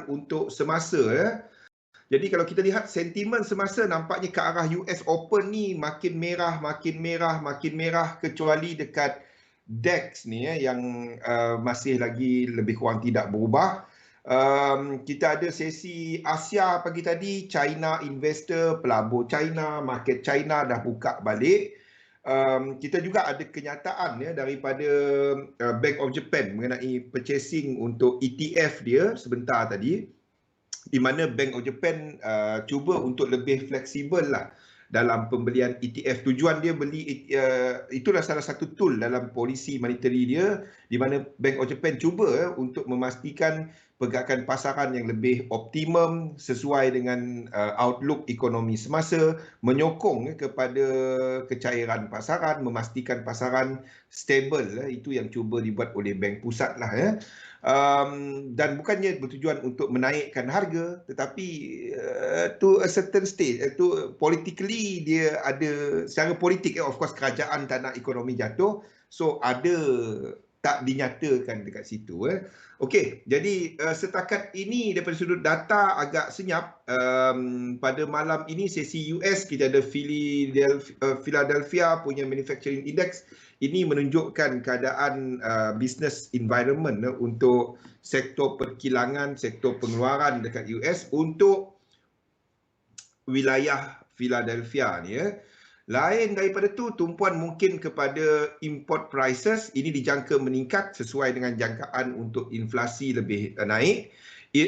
untuk semasa ya. Jadi kalau kita lihat sentimen semasa nampaknya ke arah US Open ni makin merah, makin merah, makin merah kecuali dekat DAX ni ya, yang masih lagi lebih kurang tidak berubah. Kita ada sesi Asia pagi tadi, China investor, pelabur China, market China dah buka balik. Kita juga ada kenyataan ya daripada Bank of Japan mengenai purchasing untuk ETF dia sebentar tadi, di mana Bank of Japan cuba untuk lebih fleksibel lah dalam pembelian ETF. Tujuan dia beli itulah salah satu tool dalam polisi monetary dia, di mana Bank of Japan cuba untuk memastikan pergerakan pasaran yang lebih optimum sesuai dengan outlook ekonomi semasa, menyokong kepada kecairan pasaran, memastikan pasaran stable. Itu yang cuba dibuat oleh bank pusat lah ya. Dan bukannya bertujuan untuk menaikkan harga, tetapi to a certain stage, to politically dia ada secara politik of course kerajaan tak nak ekonomi jatuh, so ada tak dinyatakan dekat situ. Okey, jadi setakat ini daripada sudut data agak senyap. Pada malam ini sesi US kita ada Philadelphia punya manufacturing index. Ini menunjukkan keadaan business environment untuk sektor perkilangan, sektor pengeluaran dekat US untuk wilayah Philadelphia ni ya. Lain daripada tu, tumpuan mungkin kepada import prices. Ini dijangka meningkat sesuai dengan jangkaan untuk inflasi lebih naik.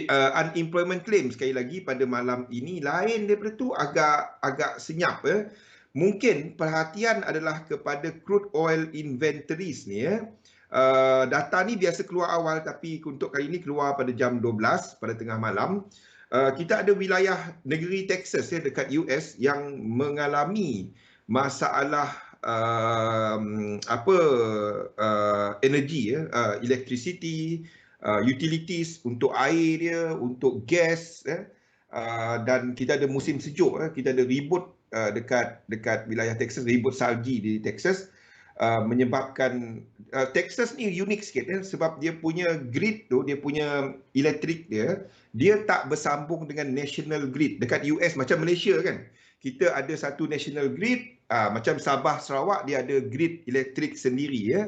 Unemployment claim sekali lagi pada malam ini lain daripada tu, agak senyap ya. Mungkin perhatian adalah kepada crude oil inventories ni ya. Data ni biasa keluar awal, tapi untuk kali ini keluar pada jam 12 pada tengah malam. Kita ada wilayah negeri Texas ya, dekat US yang mengalami masalah energi ya, electricity, utilities, untuk air dia, untuk gas ya. Dan kita ada musim sejuk ya. Kita ada ribut dekat wilayah Texas, ribut salji di Texas, menyebabkan Texas ni unik sikit ya, sebab dia punya grid tu, dia punya elektrik dia tak bersambung dengan national grid. Dekat US macam Malaysia kan, kita ada satu national grid, macam Sabah Sarawak dia ada grid elektrik sendiri ya.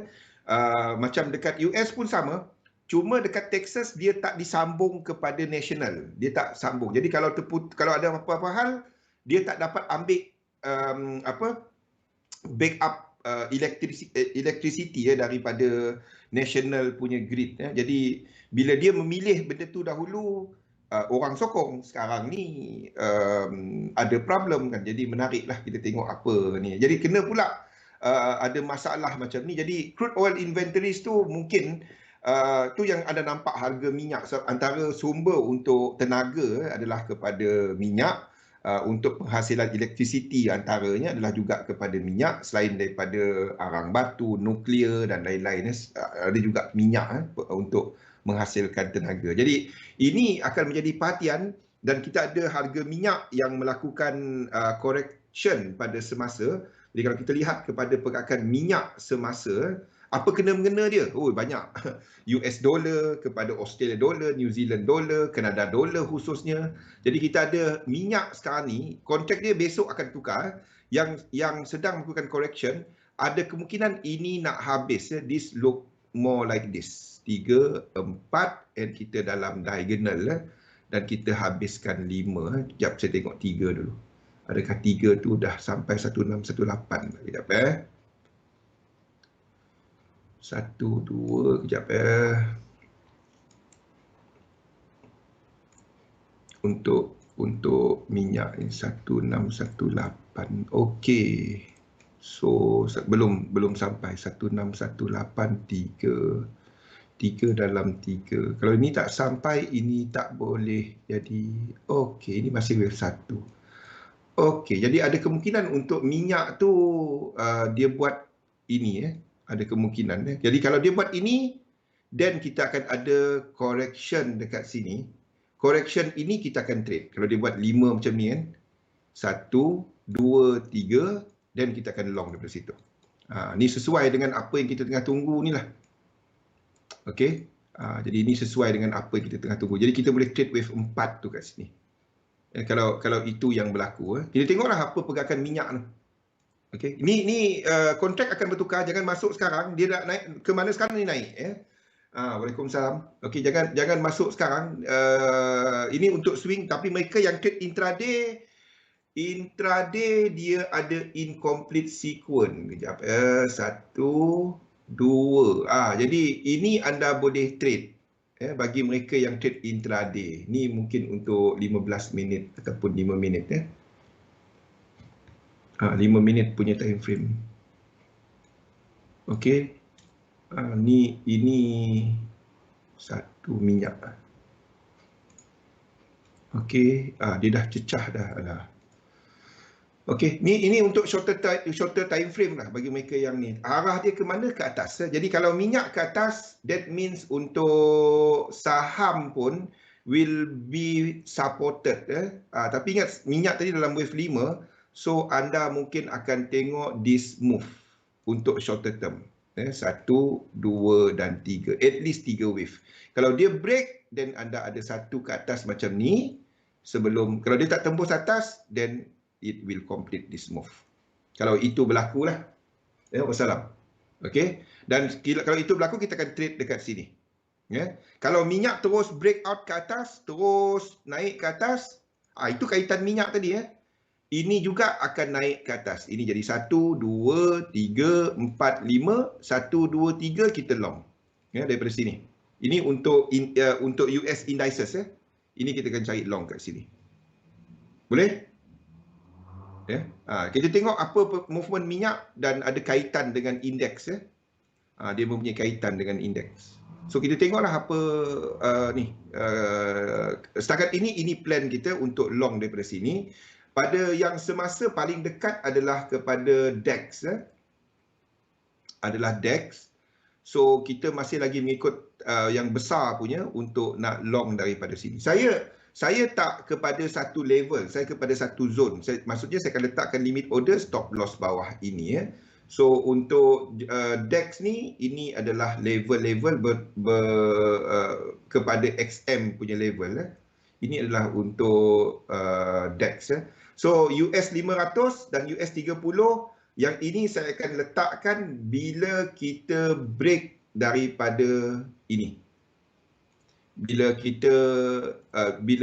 Macam dekat US pun sama, cuma dekat Texas dia tak disambung kepada national, dia tak sambung. Jadi kalau ada apa-apa hal, dia tak dapat ambil backup electricity ya daripada national punya grid ya. Jadi bila dia memilih benda tu dahulu, orang sokong. Sekarang ni ada problem kan, jadi menariklah kita tengok apa ni. Jadi kena pula ada masalah macam ni. Jadi crude oil inventories tu mungkin tu yang anda nampak harga minyak. Antara sumber untuk tenaga adalah kepada minyak. Untuk penghasilan elektrisiti antaranya adalah juga kepada minyak, selain daripada arang batu, nuklear dan lain-lain. Ada juga minyak untuk menghasilkan tenaga. Jadi ini akan menjadi perhatian, dan kita ada harga minyak yang melakukan correction pada semasa. Jadi kalau kita lihat kepada pergerakan minyak semasa, apa kena-mengena dia? Oh, banyak. US dollar kepada Australia dollar, New Zealand dollar, Canada dollar khususnya. Jadi kita ada minyak sekarang ni, kontrak dia besok akan tukar. Yang sedang melakukan correction, ada kemungkinan ini nak habis ya. This look more like this. 3, 4 and kita dalam diagonal dan kita habiskan 5. Sekejap saya tengok 3 dulu. Adakah 3 tu dah sampai 1618? Sekejap 1, 2, kejap untuk minyak ni 1618. Okey. So belum sampai 1618, 3 dalam 3. Kalau ini tak sampai, ini tak boleh jadi. Okey, ini masih wave 1. Okey, jadi ada kemungkinan untuk minyak tu dia buat ini ada kemungkinan. Jadi kalau dia buat ini, then kita akan ada correction dekat sini. Correction ini kita akan trade. Kalau dia buat 5 macam ni kan, 1, 2, 3, then kita akan long daripada situ. Ni sesuai dengan apa yang kita tengah tunggu ni lah. Okey. Jadi ini sesuai dengan apa yang kita tengah tunggu. Jadi kita boleh trade wave 4 tu kat sini. Kalau itu yang berlaku. Kita tengoklah apa pergerakan minyak tu. Okey, ini kontrak akan bertukar, jangan masuk sekarang. Dia nak naik ke mana sekarang ni naik Waalaikumsalam. Okey, jangan masuk sekarang. Ini untuk swing, tapi mereka yang trade intraday dia ada incomplete sequence. Kejap. 1 2. Jadi ini anda boleh trade bagi mereka yang trade intraday. Ni mungkin untuk 15 minit ataupun 5 minit 5 minit punya time frame. Okey. Ini satu minyak. Okey, dia dah cecah dah. Okey, ini untuk shorter time frame lah bagi mereka yang ni. Arah dia ke mana? Ke atas. Jadi kalau minyak ke atas, that means untuk saham pun will be supported. Tapi ingat, minyak tadi dalam wave 5, so anda mungkin akan tengok this move untuk shorter term. 1, 2 dan 3. At least 3 wave. Kalau dia break, then anda ada satu ke atas macam ni. Kalau dia tak tembus atas, then it will complete this move. Kalau itu berlaku lah. Wassalam. Okay. Dan kalau itu berlaku, kita akan trade dekat sini. Kalau minyak terus break out ke atas, terus naik ke atas, itu kaitan minyak tadi. Ini juga akan naik ke atas. Ini jadi 1, 2, 3, 4, 5. 1, 2, 3 kita long. Daripada sini. Ini untuk US indices. Ini kita akan cari long kat sini. Boleh? Kita tengok apa movement minyak dan ada kaitan dengan indeks. Dia mempunyai kaitan dengan indeks. So kita tengoklah apa setakat ini plan kita untuk long daripada sini. Pada yang semasa paling dekat adalah kepada DAX. Adalah DAX. So kita masih lagi mengikut yang besar punya untuk nak long daripada sini. Saya tak kepada satu level, saya kepada satu zone. Maksudnya saya akan letakkan limit order stop loss bawah ini. So untuk DAX ni, ini adalah level-level kepada XM punya level. Ini adalah untuk DAX. So US 500 dan US 30, yang ini saya akan letakkan bila kita break daripada ini. Bila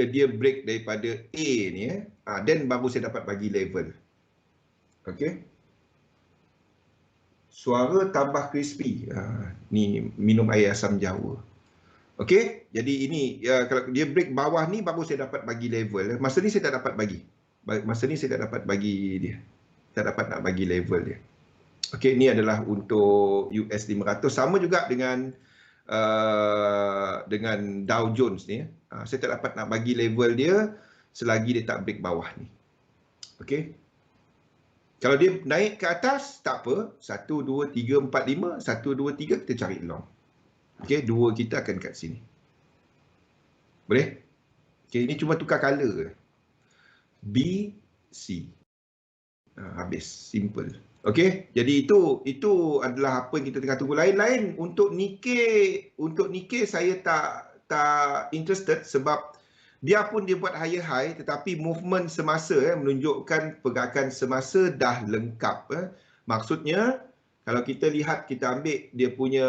dia break daripada A ni, then baru saya dapat bagi level. Okey. Suara tambah crispy. Ni minum air asam Jawa. Okey, jadi ini kalau dia break bawah ni baru saya dapat bagi level. Masa ni saya tak dapat bagi. Masa ni saya tak dapat bagi dia. Tak dapat nak bagi level dia. Okey, ni adalah untuk US 500. Sama juga dengan Dow Jones ni. Saya tak dapat nak bagi level dia selagi dia tak break bawah ni. Okey. Kalau dia naik ke atas, tak apa. 1, 2, 3, 4, 5. 1, 2, 3 kita cari long. Okey, dua kita akan kat sini. Boleh? Okey, ini cuma tukar color. B, C. Habis. Simple. Okey, jadi itu adalah apa yang kita tengah tunggu. Lain-lain untuk Nikkei saya tak interested sebab biarpun dia buat higher high tetapi movement semasa menunjukkan pergerakan semasa dah lengkap. Maksudnya kalau kita lihat, kita ambil dia punya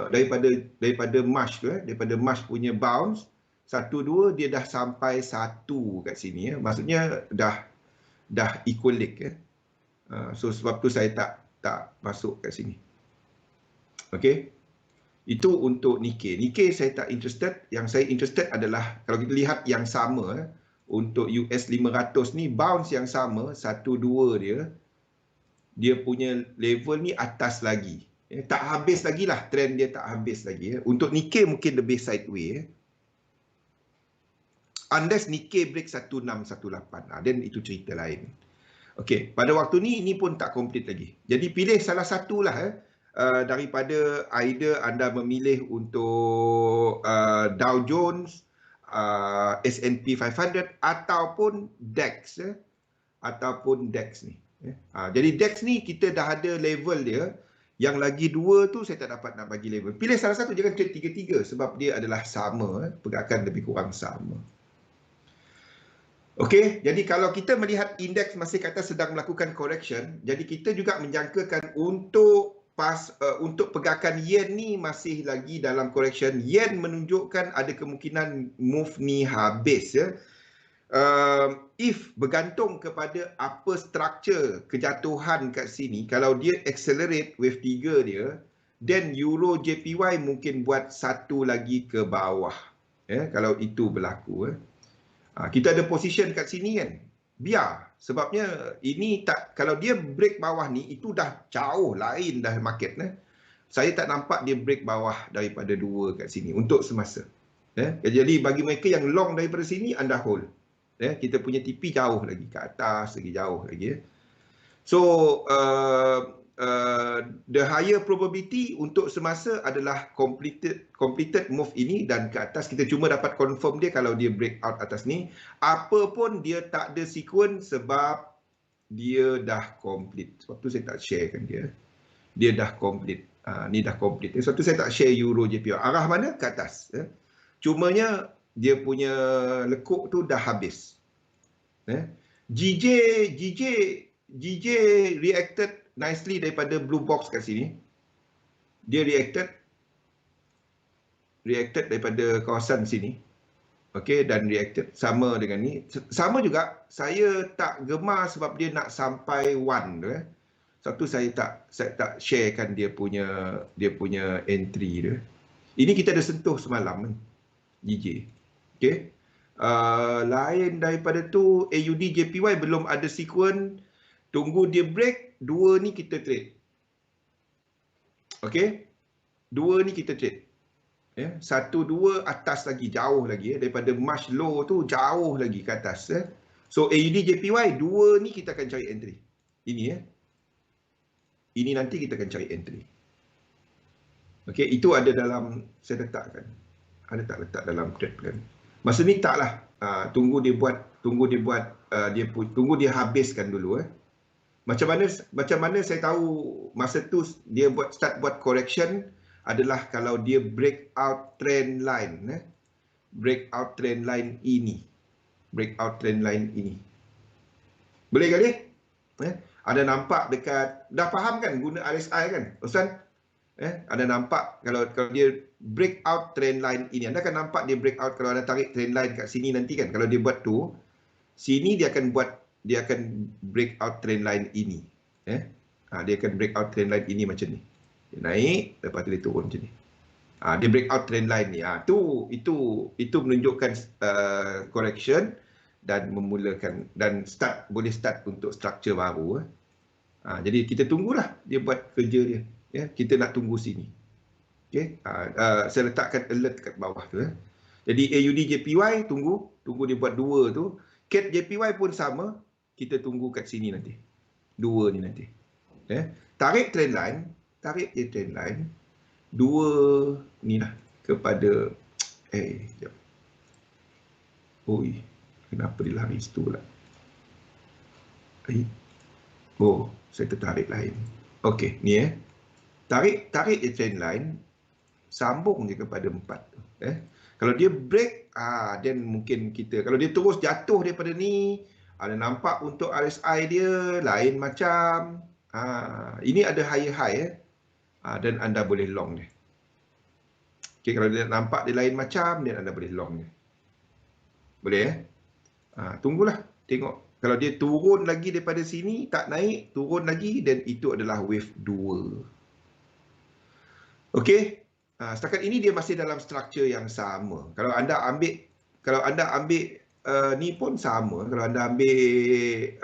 daripada March tu, daripada March punya bounce 1, 2 dia dah sampai 1 kat sini. Maksudnya dah equilic. So sebab tu saya tak masuk kat sini. Okey. Itu untuk Nikkei. Nikkei saya tak interested. Yang saya interested adalah kalau kita lihat yang sama untuk US 500 ni bounce yang sama 1, 2 dia punya level ni atas lagi. Tak habis lagi lah, trend dia tak habis lagi. Untuk Nikkei mungkin lebih sideways. Unless Nikkei break 1618, then itu cerita lain. Okey, pada waktu ni ini pun tak complete lagi. Jadi pilih salah satu lah daripada either anda memilih untuk Dow Jones, S&P 500 ataupun DAX ni. Jadi DAX ni kita dah ada level dia. Yang lagi dua tu saya tak dapat nak bagi label. Pilih salah satu, jangan trade tiga-tiga sebab dia adalah sama, pergerakan lebih kurang sama. Okey, jadi kalau kita melihat indeks masih kata sedang melakukan correction, jadi kita juga menjangkakan untuk untuk pergerakan yen ni masih lagi dalam correction. Yen menunjukkan ada kemungkinan move ni habis ya. If bergantung kepada apa struktur kejatuhan kat sini, kalau dia accelerate wave 3 dia, then Euro JPY mungkin buat satu lagi ke bawah. Kalau itu berlaku. Kita ada position kat sini kan. Biar. Sebabnya ini tak, kalau dia break bawah ni, itu dah jauh lain dah market. Saya tak nampak dia break bawah daripada 2 kat sini untuk semasa. Jadi bagi mereka yang long daripada sini, anda hold. Kita punya TP jauh lagi ke atas, lagi jauh lagi. So, the higher probability untuk semasa adalah completed move ini, dan ke atas kita cuma dapat confirm dia kalau dia break out atas ni. Apa pun dia tak ada sequence sebab dia dah complete. Sebab tu saya tak sharekan dia. Dia dah complete. Ni dah complete. Sebab tu saya tak share Euro JPY. Arah mana? Ke atas. Cumanya dia punya lekuk tu dah habis. GJ reacted nicely daripada blue box kat sini. Dia reacted daripada kawasan sini. Okey, dan reacted sama dengan ni. Sama juga, saya tak gemar sebab dia nak sampai 1 tu. Sebab tu saya tak sharekan dia punya entry dia. Ini kita ada sentuh semalam GJ. Okey. Lain daripada tu, AUD JPY belum ada sequence. Tunggu dia break, 2 ni kita trade. Okey, 2 ni kita trade. 1, 2 atas lagi, jauh lagi daripada March low tu, jauh lagi ke atas. So AUD JPY 2 ni kita akan cari entry. Ini ini nanti kita akan cari entry. Okey, itu ada dalam, saya letakkan. Ada tak letak dalam trade plan? Masa ni taklah. Tunggu dia habiskan dulu. Macam mana saya tahu masa tu dia start buat correction adalah kalau dia breakout trend line. Breakout trend line ini. Breakout trend line ini. Boleh kali? Ada nampak dekat, dah faham kan guna RSI kan Ustaz? Ada nampak kalau dia breakout trend line ini, anda akan nampak dia breakout kalau anda tarik trend line kat sini nanti kan. Kalau dia buat tu, sini dia akan breakout trend line ini. Dia akan breakout trend line ini macam ni. Dia naik, lepas tu dia turun macam ni. Dia breakout trend line ni. Itu menunjukkan correction dan memulakan dan boleh start untuk structure baru. Jadi kita tunggulah dia buat kerja dia. Kita nak tunggu sini. Okey, saya letakkan alert kat bawah tu. Jadi AUD JPY tunggu dia buat 2 tu. CAD JPY pun sama, kita tunggu kat sini nanti. 2 ni nanti. Tarik trend line, tarik trend line. 2 ni lah kepada sekejap. Oi, kenapa dia lari situ pula? Saya tertarik lain. Okey, ni Tarik je trend line, sambung je kepada 4 tu. Kalau dia break, then mungkin kita, kalau dia terus jatuh daripada ni, ada nampak untuk RSI dia lain macam. Ini ada higher high dan anda boleh long dia. Okay, kalau dia nampak dia lain macam, then anda boleh long dia. Boleh tunggulah, tengok. Kalau dia turun lagi daripada sini, tak naik, turun lagi, dan itu adalah wave 2. Okey, setakat ini dia masih dalam struktur yang sama. Kalau anda ambil ni pun sama. Kalau anda ambil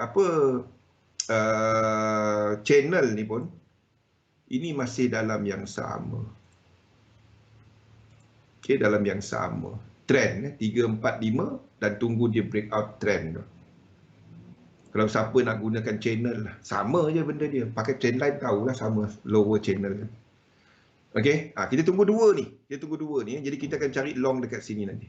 channel ni pun, ini masih dalam yang sama. Okey, dalam yang sama. Trend 3, 4, 5 dan tunggu dia breakout trend. Kalau siapa nak gunakan channel lah, sama je benda dia. Pakai trend line tahulah sama lower channel. Okey, kita tunggu 2 ni. Jadi kita akan cari long dekat sini nanti.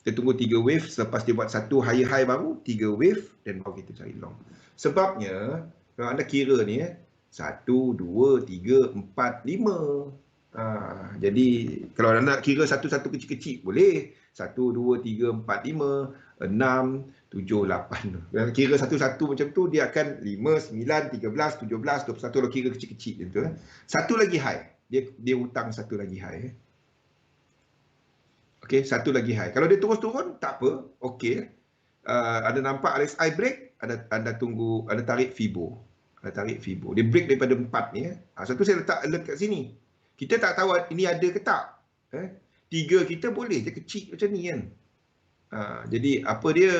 Kita tunggu 3 wave, selepas dia buat satu higher high baru, 3 wave, dan baru kita cari long. Sebabnya, kalau anda kira ni, 1, 2, 3, 4, 5. Jadi kalau anda nak kira satu-satu kecil-kecil boleh. 1, 2, 3, 4, 5, 6, 7, 8. Kalau kira satu-satu macam tu dia akan 5, 9, 13, 17, 21 kalau kira kecil-kecil macam tu. Satu lagi high. Dia hutang satu lagi high. Okey, satu lagi high. Kalau dia terus turun tak apa. Okey. Ada nampak RSI break, anda tunggu, anda tarik Fibo. Anda tarik Fibo. Dia break daripada 4 ni. Satu saya letak alert kat sini. Kita tak tahu ini ada ke tak. 3 kita boleh je kecil macam ni kan. Jadi apa dia,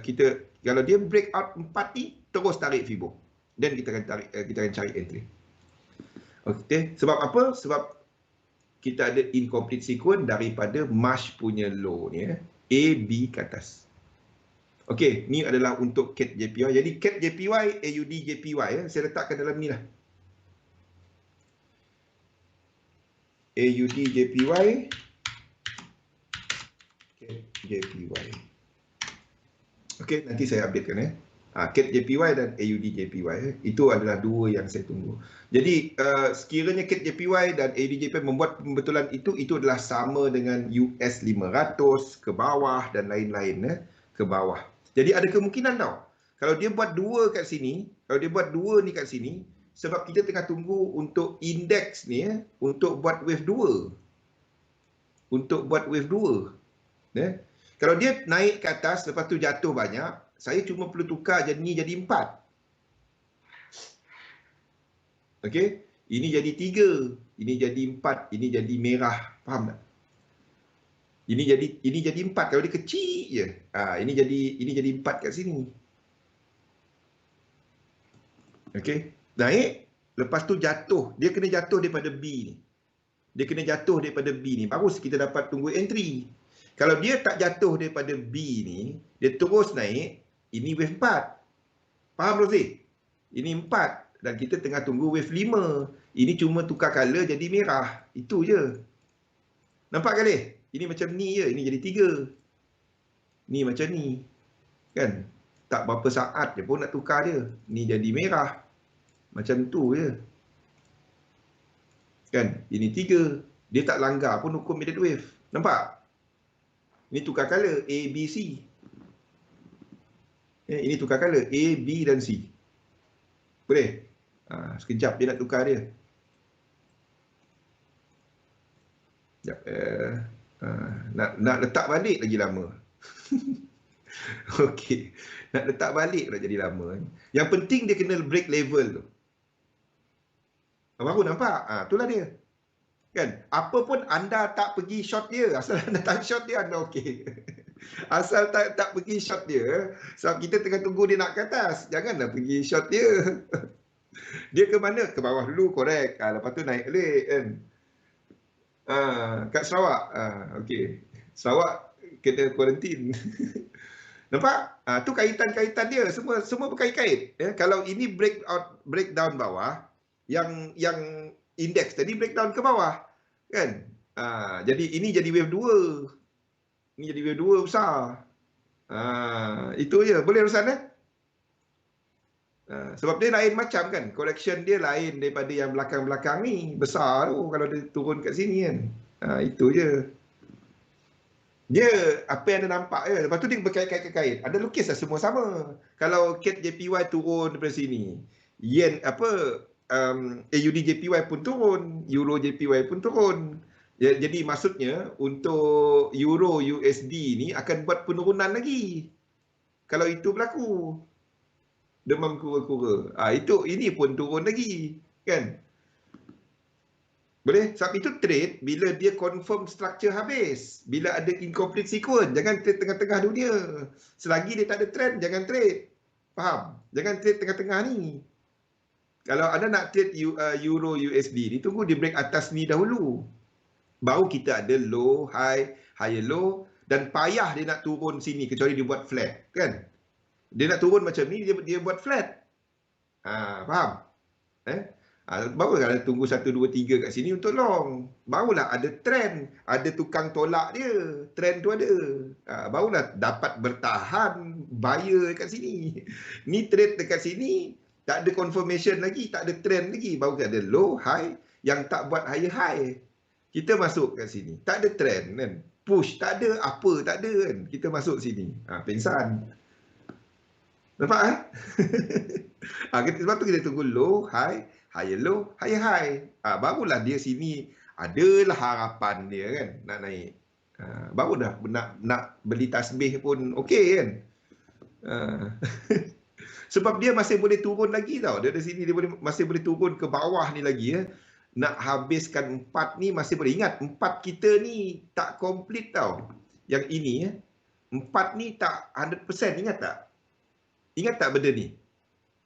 kita kalau dia break out 4 ni, terus tarik Fibo. Dan kita akan cari entry. Okey, sebab apa? Sebab kita ada incomplete sequence daripada March punya low ni. A, B ke atas. Okey, ni adalah untuk CAT JPY. Jadi CAT JPY, AUD JPY saya letakkan dalam ni lah. AUD JPY, CAT JPY. Okey, nanti saya updatekan CAT JPY dan AUD JPY itu adalah dua yang saya tunggu. Jadi sekiranya CAT JPY dan AUD JPY membuat pembetulan itu adalah sama dengan US 500 ke bawah dan lain-lain ke bawah. Jadi ada kemungkinan tau. Kalau dia buat dua kat sini, kalau dia buat dua ni kat sini, sebab kita tengah tunggu untuk indeks ni untuk buat wave 2. Untuk buat wave 2. Kalau dia naik ke atas lepas tu jatuh banyak, saya cuma perlu tukar ni jadi 4. Okey, ini jadi 3, ini jadi 4, ini jadi merah, faham tak? Ini jadi 4 kalau dia kecil je. Ini jadi 4 kat sini. Okey, naik, lepas tu jatuh. Dia kena jatuh daripada B ni. Dia kena jatuh daripada B ni, baru kita dapat tunggu entry. Kalau dia tak jatuh daripada B ni, dia terus naik, ini wave 4. Faham Rozi? Ini 4 dan kita tengah tunggu wave 5. Ini cuma tukar color jadi merah. Itu je. Nampak kali? Ini macam ni je, ini jadi 3. Ni macam ni. Kan? Tak berapa saat je pun nak tukar dia. Ni jadi merah. Macam tu je. Kan? Ini 3. Dia tak langgar pun hukum immediate wave. Nampak? Ini tukar color A, B, C. Ini tukar color A, B dan C. Boleh? Sekejap dia nak tukar dia. Sekejap. Nak letak balik lagi lama. Okey. Nak letak balik dah jadi lama. Yang penting dia kena break level tu. Baru nampak? Itulah dia. Kan? Apa pun anda tak pergi short dia. Asal anda tak short dia, anda okey. Asal tak pergi short dia. Sebab kita tengah tunggu dia nak ke atas. Janganlah pergi short dia. Dia ke mana? Ke bawah dulu, correct. Lepas tu naik balik kan. Kat Sarawak. Okey. Sarawak kena kuarantin. Nampak? Tu kaitan-kaitan dia. Semua berkait-kait. Kalau ini breakdown bawah, yang indeks tadi breakdown ke bawah. Kan? Jadi ini jadi wave 2. Ini jadi wave 2 besar. Itu je. Boleh Rosan sebab dia lain macam kan. Correction dia lain daripada yang belakang-belakang ni. Besar tu kalau dia turun kat sini kan. Itu je. Dia apa yang anda nampak je. Lepas tu dia berkait-kait. Ada lukis lah semua sama. Kalau CAT JPY turun daripada sini, yen AUD JPY pun turun, Euro JPY pun turun. Jadi maksudnya untuk Euro USD ni akan buat penurunan lagi. Kalau itu berlaku. Demam kura-kura. Ini pun turun lagi. Kan? Boleh? Sebab itu trade bila dia confirm structure habis. Bila ada incomplete sequence. Jangan trade tengah-tengah dunia. Selagi dia tak ada trend, jangan trade. Faham? Jangan trade tengah-tengah ni. Kalau anda nak trade Euro USD ni, tunggu dia break atas ni dahulu. Baru kita ada low, high, higher low. Dan payah dia nak turun sini kecuali dia buat flat. Kan? Dia nak turun macam ni, dia buat flat. Faham? Baru kalau tunggu 1, 2, 3 kat sini untuk long. Barulah ada trend. Ada tukang tolak dia. Trend tu ada. Barulah dapat bertahan buyer kat sini. Ni trade dekat sini. Tak ada confirmation lagi, tak ada trend lagi. Baru ada low, high, yang tak buat higher high. Kita masuk kat sini. Tak ada trend kan. Push, tak ada apa, tak ada kan. Kita masuk sini. Pengsan. Nampak kan? Sebab tu kita tunggu low, high, higher low, higher high. Barulah dia sini adalah harapan dia kan nak naik. Baru dah nak beli tasbih pun okey kan. Sebab dia masih boleh turun lagi tau. Dari sini dia masih boleh turun ke bawah ni lagi ya. Nak habiskan 4 ni masih boleh. Ingat 4 kita ni tak complete tau. Yang ini ya. 4 ni tak 100%, ingat tak? Ingat tak benda ni?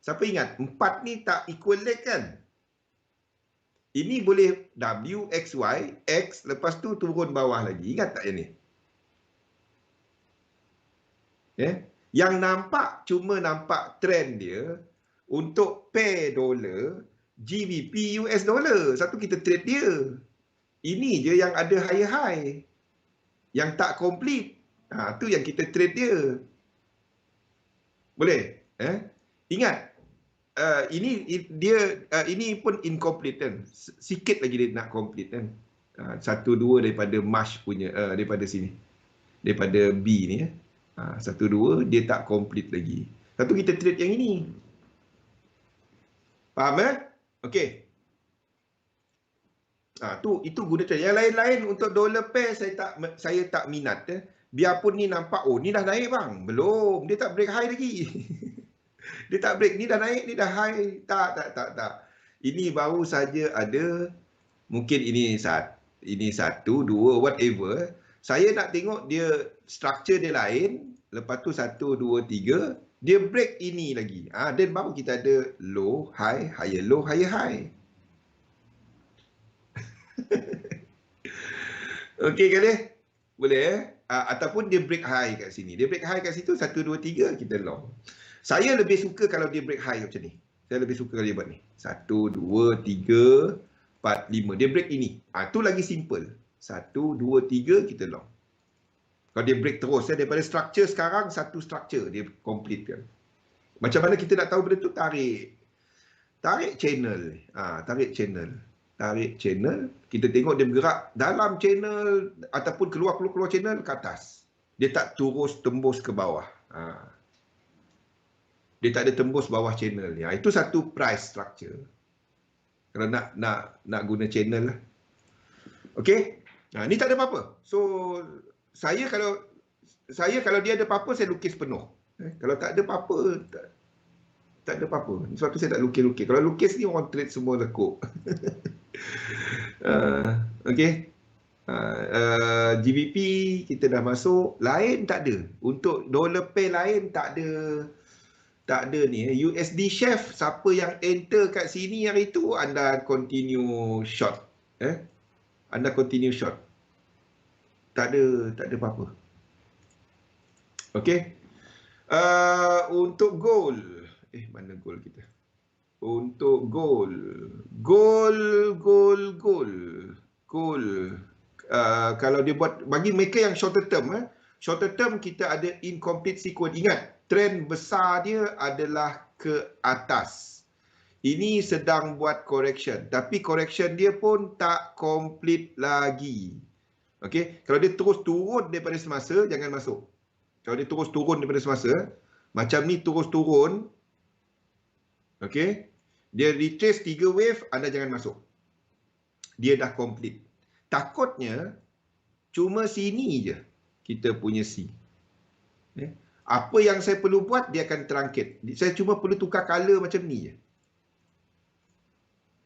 Siapa ingat? 4 ni tak equal leg kan? Ini boleh W, X, Y, X, lepas tu turun bawah lagi. Ingat tak yang ni? Yang nampak, cuma nampak trend dia untuk pair dolar, GBP, US dollar. Satu kita trade dia. Ini je yang ada higher high. Yang tak complete. Tu yang kita trade dia. Boleh? Ingat, ini pun incomplete kan. Sikit lagi dia nak complete kan. 1-2 daripada March punya, daripada sini. Daripada B ni ya. 1-2 dia tak complete lagi. Satu kita trade yang ini. Faham okey. Itu guna trade. Yang lain-lain untuk dollar pair saya tak minat Biarpun ni nampak ni dah naik bang. Belum, dia tak break high lagi. Dia tak break, ni dah naik, ni dah high. Tak. Ini baru saja ada, mungkin ini 1, 2, whatever. Saya nak tengok dia structure dia lain. Lepas tu 1, 2, 3. Dia break ini lagi. Dan baru kita ada low, high, higher low, higher high. Okey kali? Boleh ataupun dia break high kat sini. Dia break high kat situ, 1, 2, 3 kita long. Saya lebih suka kalau dia break high macam ni. Saya lebih suka kalau dia buat ni. 1, 2, 3, 4, 5. Dia break ini. Tu lagi simple. 1, 2, 3 kita long. Kalau dia break terus daripada structure sekarang, satu structure dia complete kan. Macam mana kita nak tahu benda tu? Tarik channel. Tarik channel. Kita tengok dia bergerak dalam channel ataupun keluar channel ke atas. Dia tak terus tembus ke bawah. Dia tak ada tembus bawah channel ni. Itu satu price structure. Kalau nak guna channel lah. Okey. Ni tak ada apa-apa. So saya kalau dia ada apa-apa saya lukis penuh. Kalau tak ada apa-apa tak ada apa-apa. Sebab tu saya tak lukis-lukis. Kalau lukis ni orang trade semua lekuk. Okey. GBP kita dah masuk. Lain tak ada. Untuk dollar pair lain tak ada ni. USD chef, siapa yang enter kat sini hari tu, anda continue short. Anda continue short. Tak ada apa-apa. Okey. Untuk gold. Mana gold kita? Untuk gold. Kalau dia buat, bagi mereka yang shorter term, shorter term kita ada incomplete sequence. Ingat, trend besar dia adalah ke atas. Ini sedang buat correction. Tapi correction dia pun tak complete lagi. Okey, kalau dia terus turun daripada semasa, jangan masuk. Kalau dia terus turun daripada semasa, macam ni terus turun. Okey, dia retrace 3 wave, anda jangan masuk. Dia dah complete. Takutnya cuma sini je kita punya C. Apa yang saya perlu buat, dia akan terangkit. Saya cuma perlu tukar color macam ni je.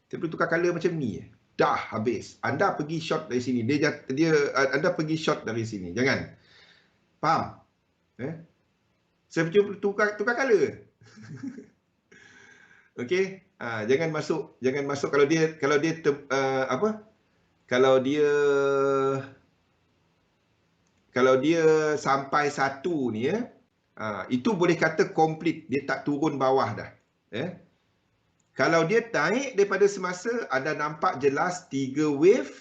Saya perlu tukar color macam ni je. Dah habis. Anda pergi short dari sini. Anda pergi short dari sini. Jangan. Faham? Saya perlu tukar color. Okey. Jangan masuk kalau dia kalau dia sampai 1 ni itu boleh kata complete, dia tak turun bawah dah. Kalau dia naik daripada semasa, anda nampak jelas 3 wave.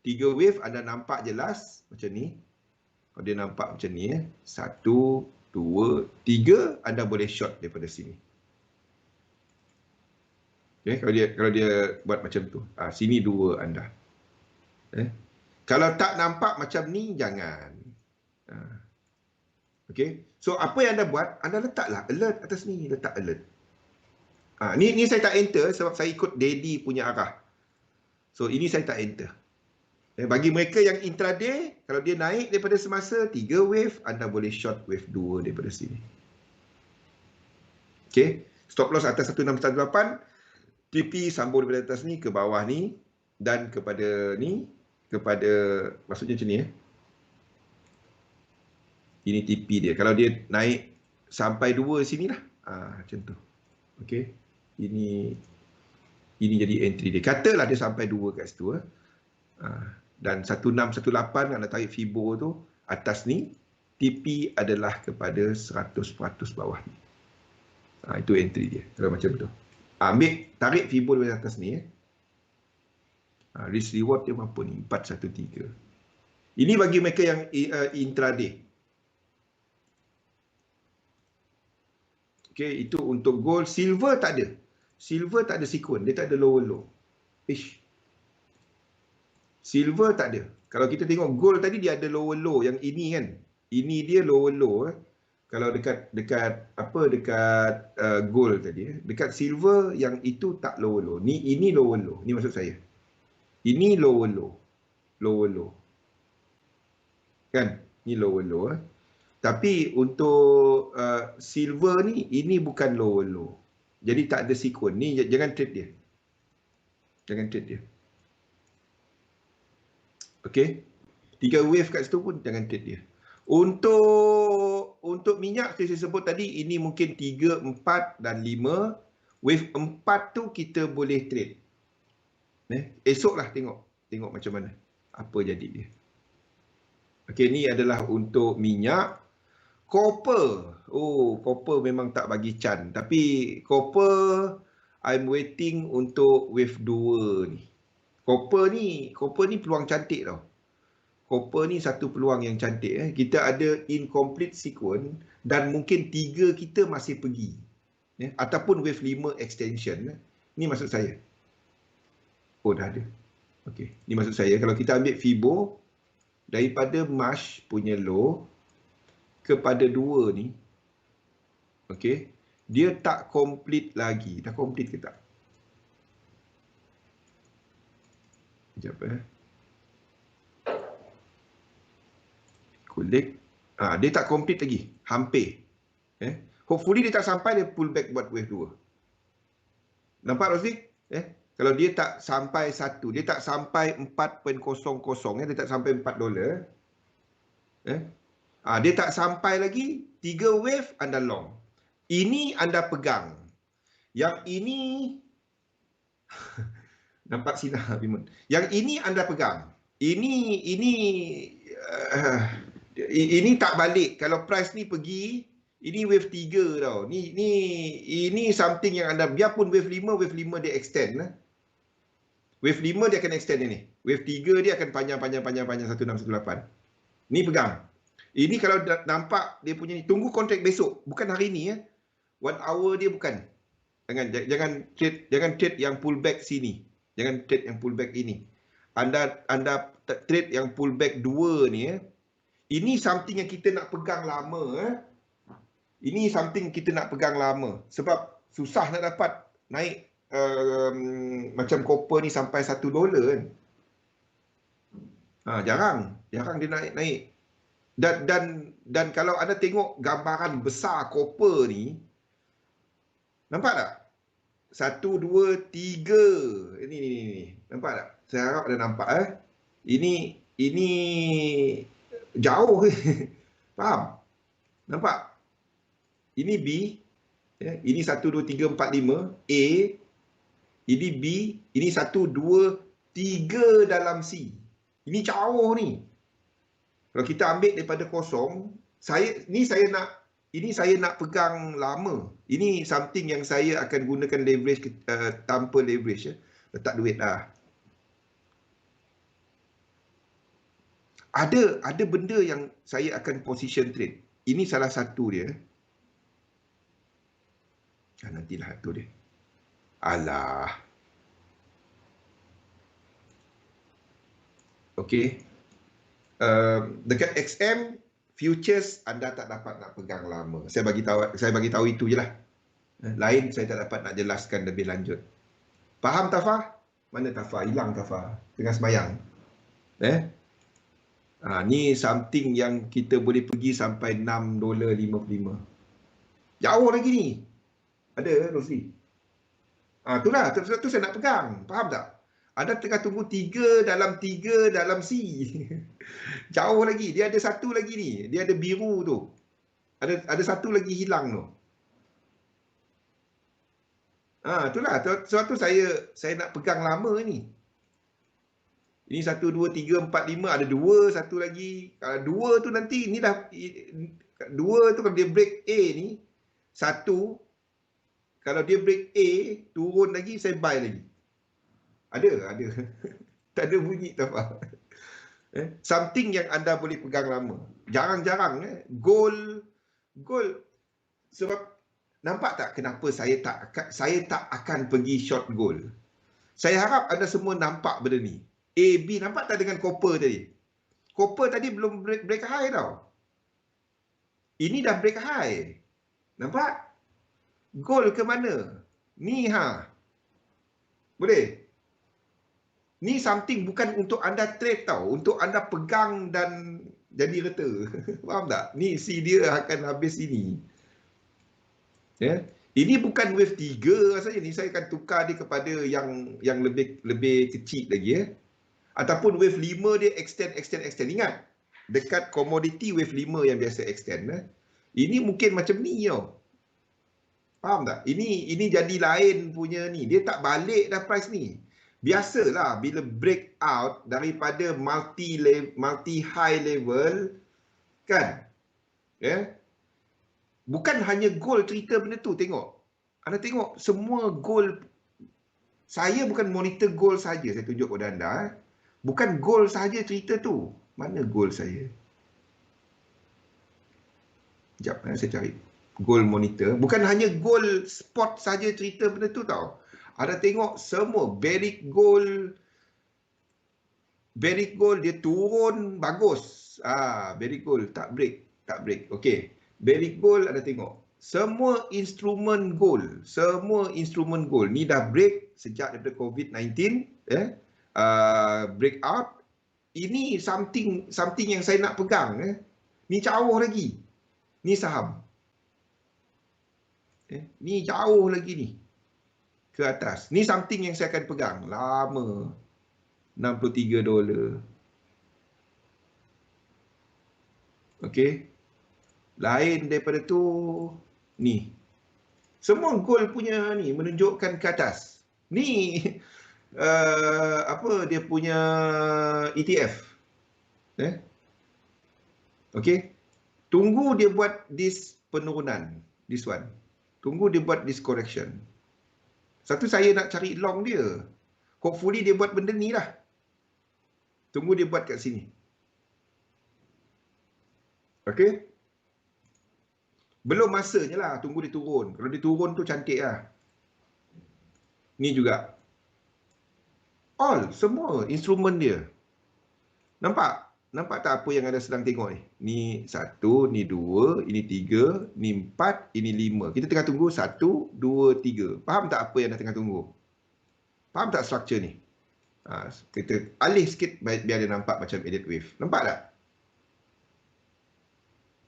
3 wave anda nampak jelas macam ni. Kalau dia nampak macam ni 1, 2, 3, anda boleh short daripada sini. Kalau dia buat macam tu. Sini 2 anda. Kalau tak nampak macam ni, jangan. Okey. So apa yang anda buat, anda letaklah alert atas ni, letak alert. Ni saya tak enter sebab saya ikut Daddy punya arah. So ini saya tak enter. Bagi mereka yang intraday, kalau dia naik daripada semasa 3 wave, anda boleh short wave 2 daripada sini. Okey. Stop loss atas 1618, TP sambung daripada atas ni ke bawah ni dan kepada ni, kepada maksudnya macam ni Ini TP dia. Kalau dia naik sampai 2 sini lah. Macam tu. Okey. Ini jadi entry dia. Katalah dia sampai 2 kat situ. Dan 1618 anda tarik Fibo tu atas ni, TP adalah kepada 100% bawah ni. Itu entry dia. Kalau macam tu. Ambil, tarik Fibo dari atas ni. Risk reward dia berapa ni? 413. Ini bagi mereka yang intraday. Okey, itu untuk gold. Silver tak ada. Silver tak ada sequence. Dia tak ada lower low. Silver tak ada. Kalau kita tengok gold tadi, dia ada lower low. Yang ini kan. Ini dia lower low. Kalau dekat gold tadi. Dekat silver, yang itu tak lower low. Ini lower low. Ini maksud saya. Ini lower low. Lower low. Kan? Ini lower low. Tapi untuk silver ni, ini bukan lower low. Jadi tak ada sequence. Ni jangan trade dia. Jangan trade dia. Okey. 3 wave kat situ pun jangan trade dia. Untuk minyak saya sebut tadi, ini mungkin 3, 4 dan 5. Wave 4 tu kita boleh trade. Esoklah tengok macam mana. Apa jadi dia. Okey, ni adalah untuk minyak. Copper. Copper memang tak bagi can. Tapi copper, I'm waiting untuk wave 2 ni. Copper ni peluang cantik tau. Copper ni satu peluang yang cantik. Kita ada incomplete sequence dan mungkin 3 kita masih pergi. Ataupun wave 5 extension. Ni maksud saya. Dah ada. Okey, ni maksud saya. Kalau kita ambil Fibo daripada March punya low kepada 2 ni, okey, dia tak complete lagi. Dah complete ke tak? Sekejap Kulik. Dia tak complete lagi. Hampir. Hopefully dia tak sampai, dia pull back buat wave 2. Nampak Rosli? Kalau dia tak sampai 1, dia tak sampai 4.00, dia tak sampai $4. Dia tak sampai lagi, 3 wave anda long. Ini anda pegang. Yang ini nampak sinar Bimun. Yang ini anda pegang. Ini tak balik. Kalau price ni pergi, ini wave 3 tau. Ini something yang anda, biarpun wave 5 dia extend. Wave 5 dia akan extend ini. Wave 3 dia akan panjang 1618. Ni pegang. Ini kalau nampak dia punya ni, tunggu kontrak besok, bukan hari ni 1 hour dia bukan. Jangan trade yang pullback sini. Jangan trade yang pullback ini. Anda trade yang pullback 2 ni ini something yang kita nak pegang lama Ini something kita nak pegang lama sebab susah nak dapat naik macam copper ni sampai $1 kan. Jarang dia naik. Dan kalau anda tengok gambaran besar copper ni, nampak tak? 1, 2, 3. Ini. Nampak tak? Saya harap anda nampak Ini jauh. Faham? Nampak? Ini B. Ini 1, 2, 3, 4, 5. A. Ini B. Ini 1, 2, 3 dalam C. Ini jauh ni. Kalau kita ambil daripada kosong, saya nak pegang lama. Ini something yang saya akan gunakan leverage tanpa leverage. Letak duit dah. Ada benda yang saya akan position trade. Ini salah satu dia. Nantilah tu dia. Alah. Okey. Dekat XM futures anda tak dapat nak pegang lama. Saya bagi tahu itu je lah. Lain saya tak dapat nak jelaskan lebih lanjut. Faham Tafa? Mana Tafa? Hilang Tafa. Tengah semayang. Ni something yang kita boleh pergi sampai $6.55. Jauh lagi ni. Ada Rosli? Itulah. Sebab tu saya nak pegang. Faham tak? Anda tengah tunggu 3 dalam C. Jauh lagi. Dia ada satu lagi ni. Dia ada biru tu. Ada satu lagi hilang tu. Itulah. Sebab tu saya nak pegang lama ni. Ini 1, 2, 3, 4, 5. Ada 2, satu lagi. 2 tu nanti, ni dah 2 tu kalau dia break A ni, 1, kalau dia break A, turun lagi, saya buy lagi. Ada. Tak ada bunyi tak apa. Something yang anda boleh pegang lama. Jarang-jarang. Gold. Sebab, nampak tak kenapa saya tak akan pergi short gold? Saya harap anda semua nampak benda ni. A, B, nampak tak dengan copper tadi? Copper tadi belum break high tau. Ini dah break high. Nampak? Gold ke mana? Ni Boleh? Ni something bukan untuk anda trade tau. Untuk anda pegang dan jadi reta. Faham tak? Ni si dia akan habis ini. Ini bukan wave 3 saja. Ni saya akan tukar dia kepada yang lebih kecil lagi. Ataupun wave 5 dia extend. Ingat, dekat komoditi wave 5 yang biasa extend. Ini mungkin macam ni tau. Faham tak? Ini jadi lain punya ni. Dia tak balik dah price ni. Biasalah bila break out daripada multi high level kan. Bukan hanya gold cerita benda tu, tengok. Anda tengok semua gold. Saya bukan monitor gold saja, saya tunjuk kepada anda. Bukan gold saja cerita tu. Mana gold saya? Sekejap, saya cari. Gold monitor. Bukan hanya gold spot saja cerita benda tu tau. Ada tengok semua. Barrick gold dia turun bagus. Barrick gold tak break. Okey. Barrick gold ada tengok. Semua instrumen gold. Ni dah break sejak daripada COVID-19. Breakout. Ini something yang saya nak pegang. Ni jauh lagi. Ni saham. Ni jauh lagi ni. Ke atas. Ni something yang saya akan pegang. Lama. $63. Okey. Lain daripada tu. Ni. Semua gold punya ni menunjukkan ke atas. Ni. Dia punya ETF. Okey. Tunggu dia buat this penurunan. This one. Tunggu dia buat this correction. Satu saya nak cari long dia. Hopefully dia buat benda ni lah. Tunggu dia buat kat sini. Okey. Belum masanya lah. Tunggu dia turun. Kalau dia turun tu cantik lah. Ni juga. All. Semua instrumen dia. Nampak? Nampak tak apa yang anda sedang tengok ni? Ni 1, ni 2, ini 3, ni 4, ini 5. Kita tengah tunggu 1, 2, 3. Faham tak apa yang anda tengah tunggu? Faham tak structure ni? Kita alih sikit biar dia nampak macam edit wave. Nampak tak?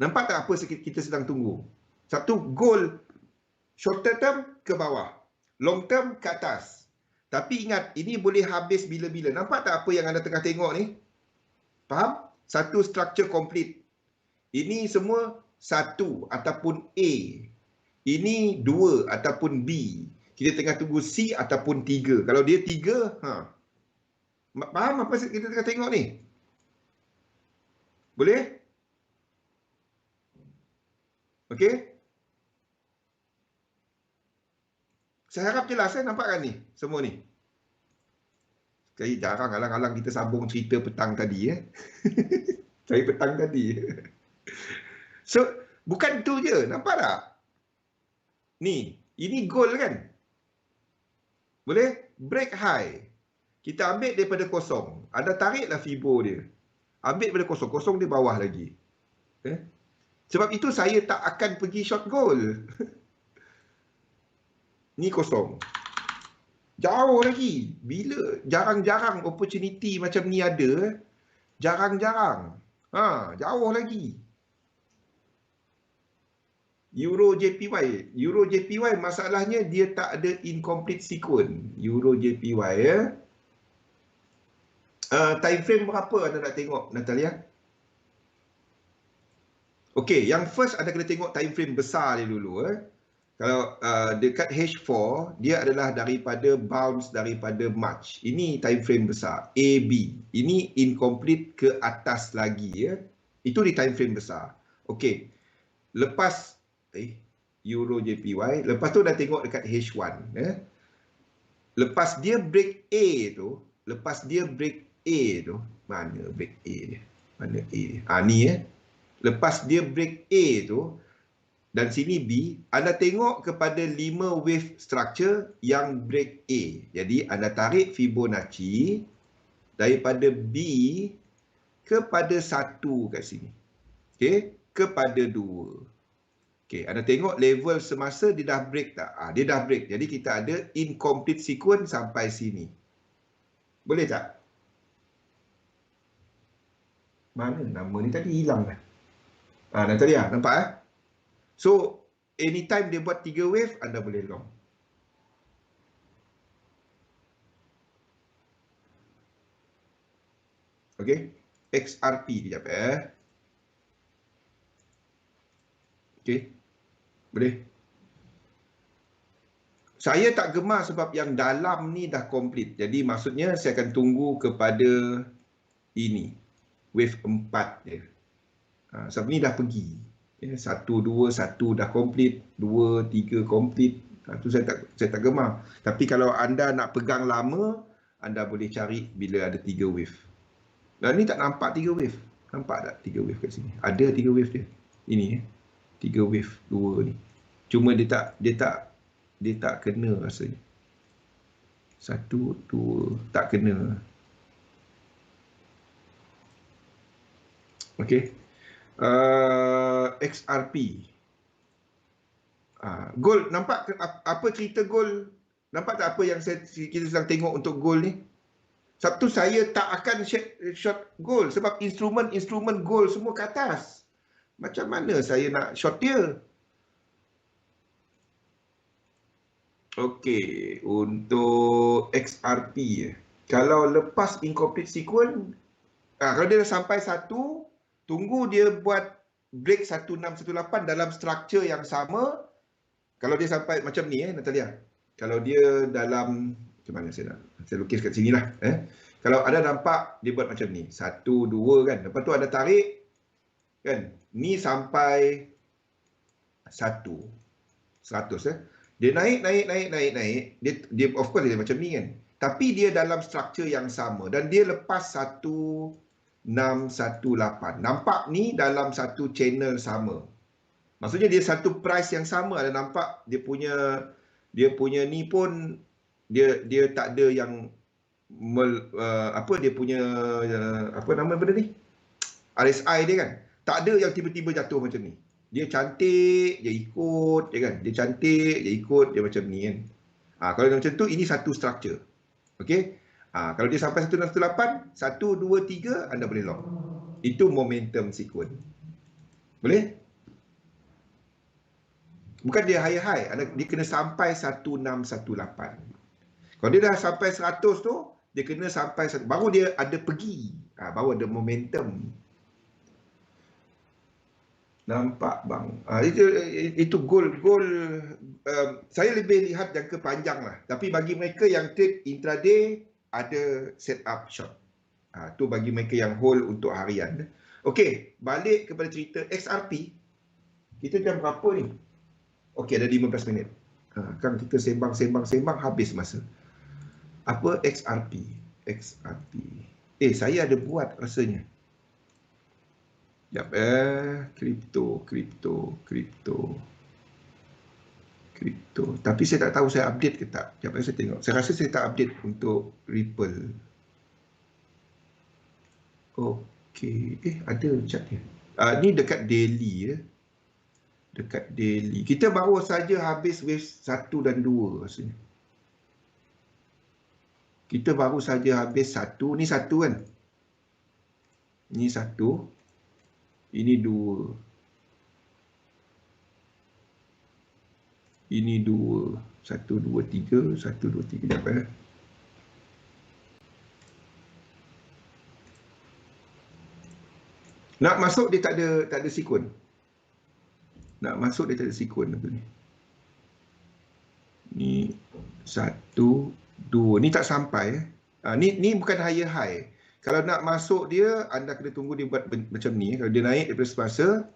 Nampak tak apa kita sedang tunggu? Satu, gold short term ke bawah. Long term ke atas. Tapi ingat, ini boleh habis bila-bila. Nampak tak apa yang anda tengah tengok ni? Faham? Satu structure complete. Ini semua 1 ataupun A. Ini 2 ataupun B. Kita tengah tunggu C ataupun 3. Kalau dia 3, faham apa kita tengah tengok ni? Boleh? Okey? Saya harap jelas nampak kan ni? Semua ni. Sekali jarang alang-alang kita sambung cerita petang tadi. Saya petang tadi. So, bukan tu je. Nampak tak? Ni. Ini gold kan? Boleh? Break high. Kita ambil daripada kosong. Anda tariklah Fibo dia. Ambil daripada kosong. Kosong dia bawah lagi. Sebab itu saya tak akan pergi short gold. Ni kosong. Jauh lagi. Bila jarang-jarang opportunity macam ni ada. Jarang-jarang. Jauh lagi. Euro JPY. Euro JPY masalahnya dia tak ada incomplete sequence. Euro JPY ya. Time frame berapa anda nak tengok, Natalia? Okey, yang first anda kena tengok time frame besar dia dulu. Kalau dekat H4, dia adalah daripada bounce daripada March. Ini time frame besar. AB. Ini incomplete ke atas lagi. Ya. Itu di time frame besar. Okey. Lepas Euro JPY. Lepas tu dah tengok dekat H1. Ya. Lepas dia break A tu. Lepas dia break A tu. Mana break A dia? Mana A dia? Ni ya. Lepas dia break A tu. Dan sini B, anda tengok kepada 5 wave structure yang break A. Jadi anda tarik Fibonacci daripada B kepada 1 kat sini. Okey, kepada 2. Okey, anda tengok level semasa dia dah break tak? Dia dah break. Jadi kita ada incomplete sequence sampai sini. Boleh tak? Mana nama ni tadi hilang dah. Natalia, nampak So, anytime dia buat 3 wave, anda boleh long. Okey. XRP sekejap Okey. Boleh. Saya tak gemar sebab yang dalam ni dah complete. Jadi maksudnya saya akan tunggu kepada ini. Wave 4 dia. Sebab ni dah pergi. 1, 2, 1 dah complete, 2, 3 complete. Tu saya tak gemar. Tapi kalau anda nak pegang lama, anda boleh cari bila ada 3 wave. Dan ni tak nampak 3 wave. Nampak tak 3 wave kat sini? Ada 3 wave dia. Ini 3 wave 2 ni. Cuma dia tak kena rasanya. 1, 2 tak kena. Okey. XRP. Gold, nampak apa cerita gold? Nampak tak apa yang kita sedang tengok untuk gold ni? Sebab tu saya tak akan short gold sebab instrumen gold semua ke atas. Macam mana saya nak short dia? Okey, untuk XRP kalau lepas incomplete sequence, kalau dia dah sampai 1, tunggu dia buat break 1618 dalam structure yang sama. Kalau dia sampai macam ni Natalia. Kalau dia dalam macam mana saya lukis kat sini lah. Kalau ada nampak dia buat macam ni. 1, 2 kan. Lepas tu ada tarik kan. Ni sampai 1. 100 Dia naik. Dia of course dia macam ni kan. Tapi dia dalam structure yang sama dan dia lepas 1618. Nampak ni dalam satu channel sama. Maksudnya dia satu price yang sama. Ada nampak dia punya ni pun dia tak ada yang dia punya apa nama benda ni? RSI dia kan. Tak ada yang tiba-tiba jatuh macam ni. Dia cantik, dia ikut, dia kan. Dia cantik, dia ikut, dia macam ni kan. Kalau macam tu ini satu structure. Okey? Kalau dia sampai 168, 1, 2, 3, anda boleh long. Itu momentum sequence. Boleh? Bukan dia high. Dia kena sampai 1618. Kalau dia dah sampai 100 tu, dia kena sampai 100. Baru dia ada pergi. Baru ada momentum. Nampak bang? Itu gold. Saya lebih lihat jangka panjang lah. Tapi bagi mereka yang trade intraday, ada set up short. Tu bagi mereka yang hold untuk harian. Okey, balik kepada cerita XRP. Kita jam berapa ni? Okey, ada 15 minit. Kan kita sembang habis masa. Apa XRP? Saya ada buat rasanya. Sekejap kripto. Kripto. Tapi saya tak tahu saya update ke tak. Sekejap saya tengok. Saya rasa saya tak update untuk Ripple. Okey. Ada chart dia. Ni dekat daily ya. Dekat daily. Kita baru saja habis wave 1 dan 2 rasanya. Kita baru saja habis 1. Ni 1 kan? Ni 1. Ini 2. Ini 2. 1, 2, 3. 1, 2, 3. Sekejap ya. Nak masuk dia tak ada sekuen. Nak masuk dia tak ada sekuen apa ni. Ni 1, 2. Ni tak sampai. Ni bukan higher high. Kalau nak masuk dia, anda kena tunggu dia buat macam ni. Kalau dia naik daripada semasa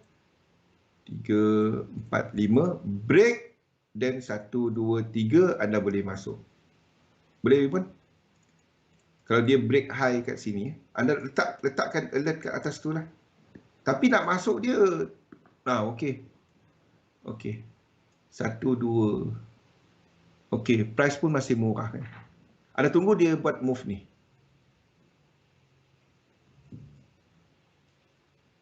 3, 4, 5, break, dan 1, 2, 3, anda boleh masuk. Boleh pun? Kalau dia break high kat sini, anda letakkan alert kat atas tu lah. Tapi nak masuk dia, okey. Okey. 1, 2. Okey, price pun masih murah kan. Anda tunggu dia buat move ni.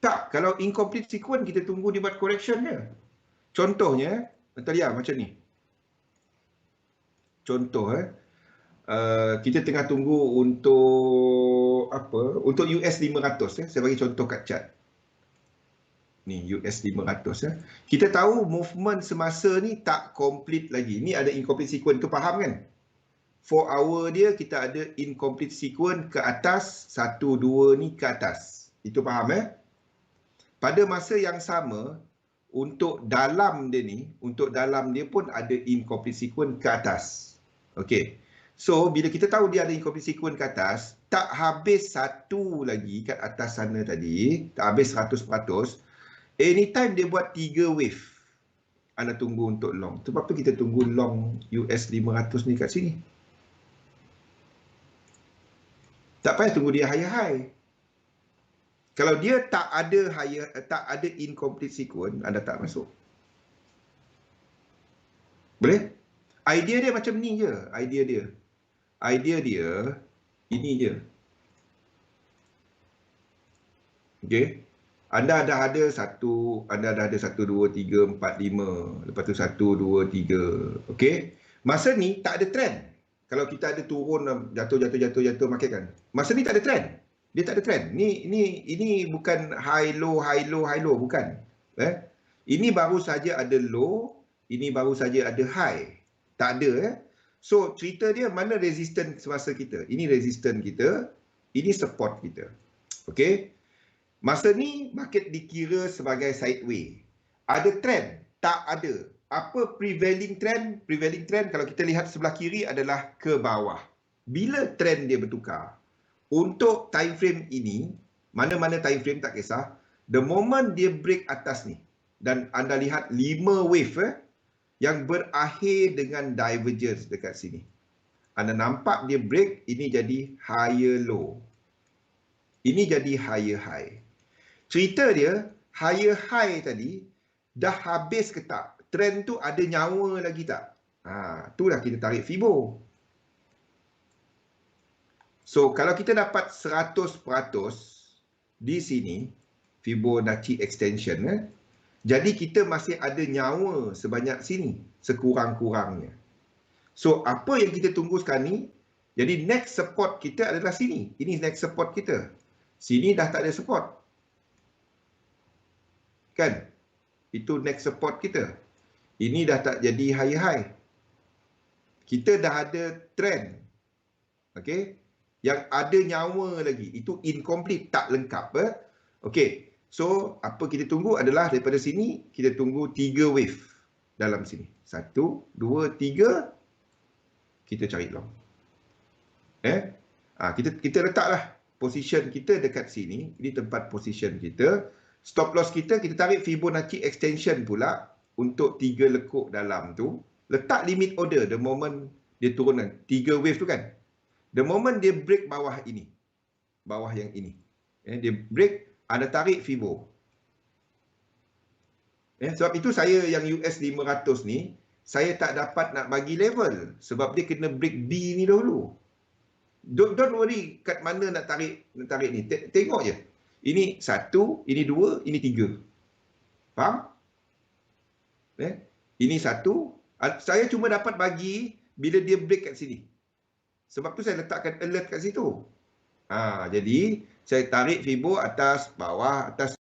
Tak, kalau incomplete sequence kita tunggu dia buat correction dia. Contohnya, Natalia macam ni. Contoh kita tengah tunggu untuk apa? Untuk US 500 Saya bagi contoh kat chart. Ni US 500 Kita tahu movement semasa ni tak complete lagi. Ni ada incomplete sequence, tu faham kan? 4 hour dia kita ada incomplete sequence ke atas, 1, 2 ni ke atas. Itu faham Pada masa yang sama, untuk dalam dia ni, untuk dalam dia pun ada incomplete sequence ke atas. Okey. So, bila kita tahu dia ada incomplete sequence ke atas, tak habis satu lagi kat atas sana tadi, tak habis 100%, anytime dia buat 3 wave, anda tunggu untuk long. Sebab tu kita tunggu long US 500 ni kat sini. Tak payah tunggu dia high-high. Kalau dia tak ada incomplete sequence, anda tak masuk. Boleh? Idea dia macam ni je. Idea dia ini je. Okey. Anda dah ada 1, 2, 3, 4, 5. Lepas tu 1, 2, 3. Okey. Masa ni tak ada trend. Kalau kita ada turun, jatuh makin kan. Masa ni tak ada trend. Dia tak ada trend. Ini bukan high low bukan. Ini baru saja ada low, ini baru saja ada high. Tak ada So cerita dia mana resistance semasa kita. Ini resistance kita, ini support kita. Okey. Masa ni market dikira sebagai sideway. Ada trend? Tak ada. Apa prevailing trend? Prevailing trend kalau kita lihat sebelah kiri adalah ke bawah. Bila trend dia bertukar? Untuk time frame ini, mana-mana time frame tak kisah, the moment dia break atas ni, dan anda lihat 5 wave yang berakhir dengan divergence dekat sini. Anda nampak dia break, ini jadi higher low. Ini jadi higher high. Cerita dia, higher high tadi, dah habis ke tak? Trend tu ada nyawa lagi tak? Itulah kita tarik Fibo. So, kalau kita dapat 100% di sini, Fibonacci extension, jadi kita masih ada nyawa sebanyak sini, sekurang-kurangnya. So, apa yang kita tunggu sekarang ni, jadi next support kita adalah sini. Ini next support kita. Sini dah tak ada support. Kan? Itu next support kita. Ini dah tak jadi high-high. Kita dah ada trend. Okey? Yang ada nyawa lagi. Itu incomplete, tak lengkap. Okey. So, apa kita tunggu adalah daripada sini, kita tunggu 3 wave dalam sini. 1, 2, 3. Kita cari long. Kita letaklah position kita dekat sini. Ini tempat position kita. Stop loss kita tarik Fibonacci extension pula untuk 3 lekuk dalam tu. Letak limit order the moment dia turun 3 wave tu kan. The moment dia break bawah ini. Bawah yang ini. Dia break, anda tarik Fibo. Sebab itu saya yang US 500 ni, saya tak dapat nak bagi level sebab dia kena break B ni dahulu. Don't worry kat mana nak tarik ni. Tengok je. Ini 1, ini 2, ini 3. Faham? Ini 1. Saya cuma dapat bagi bila dia break kat sini. Sebab tu saya letakkan alert kat situ. Jadi saya tarik fibo atas, bawah, atas.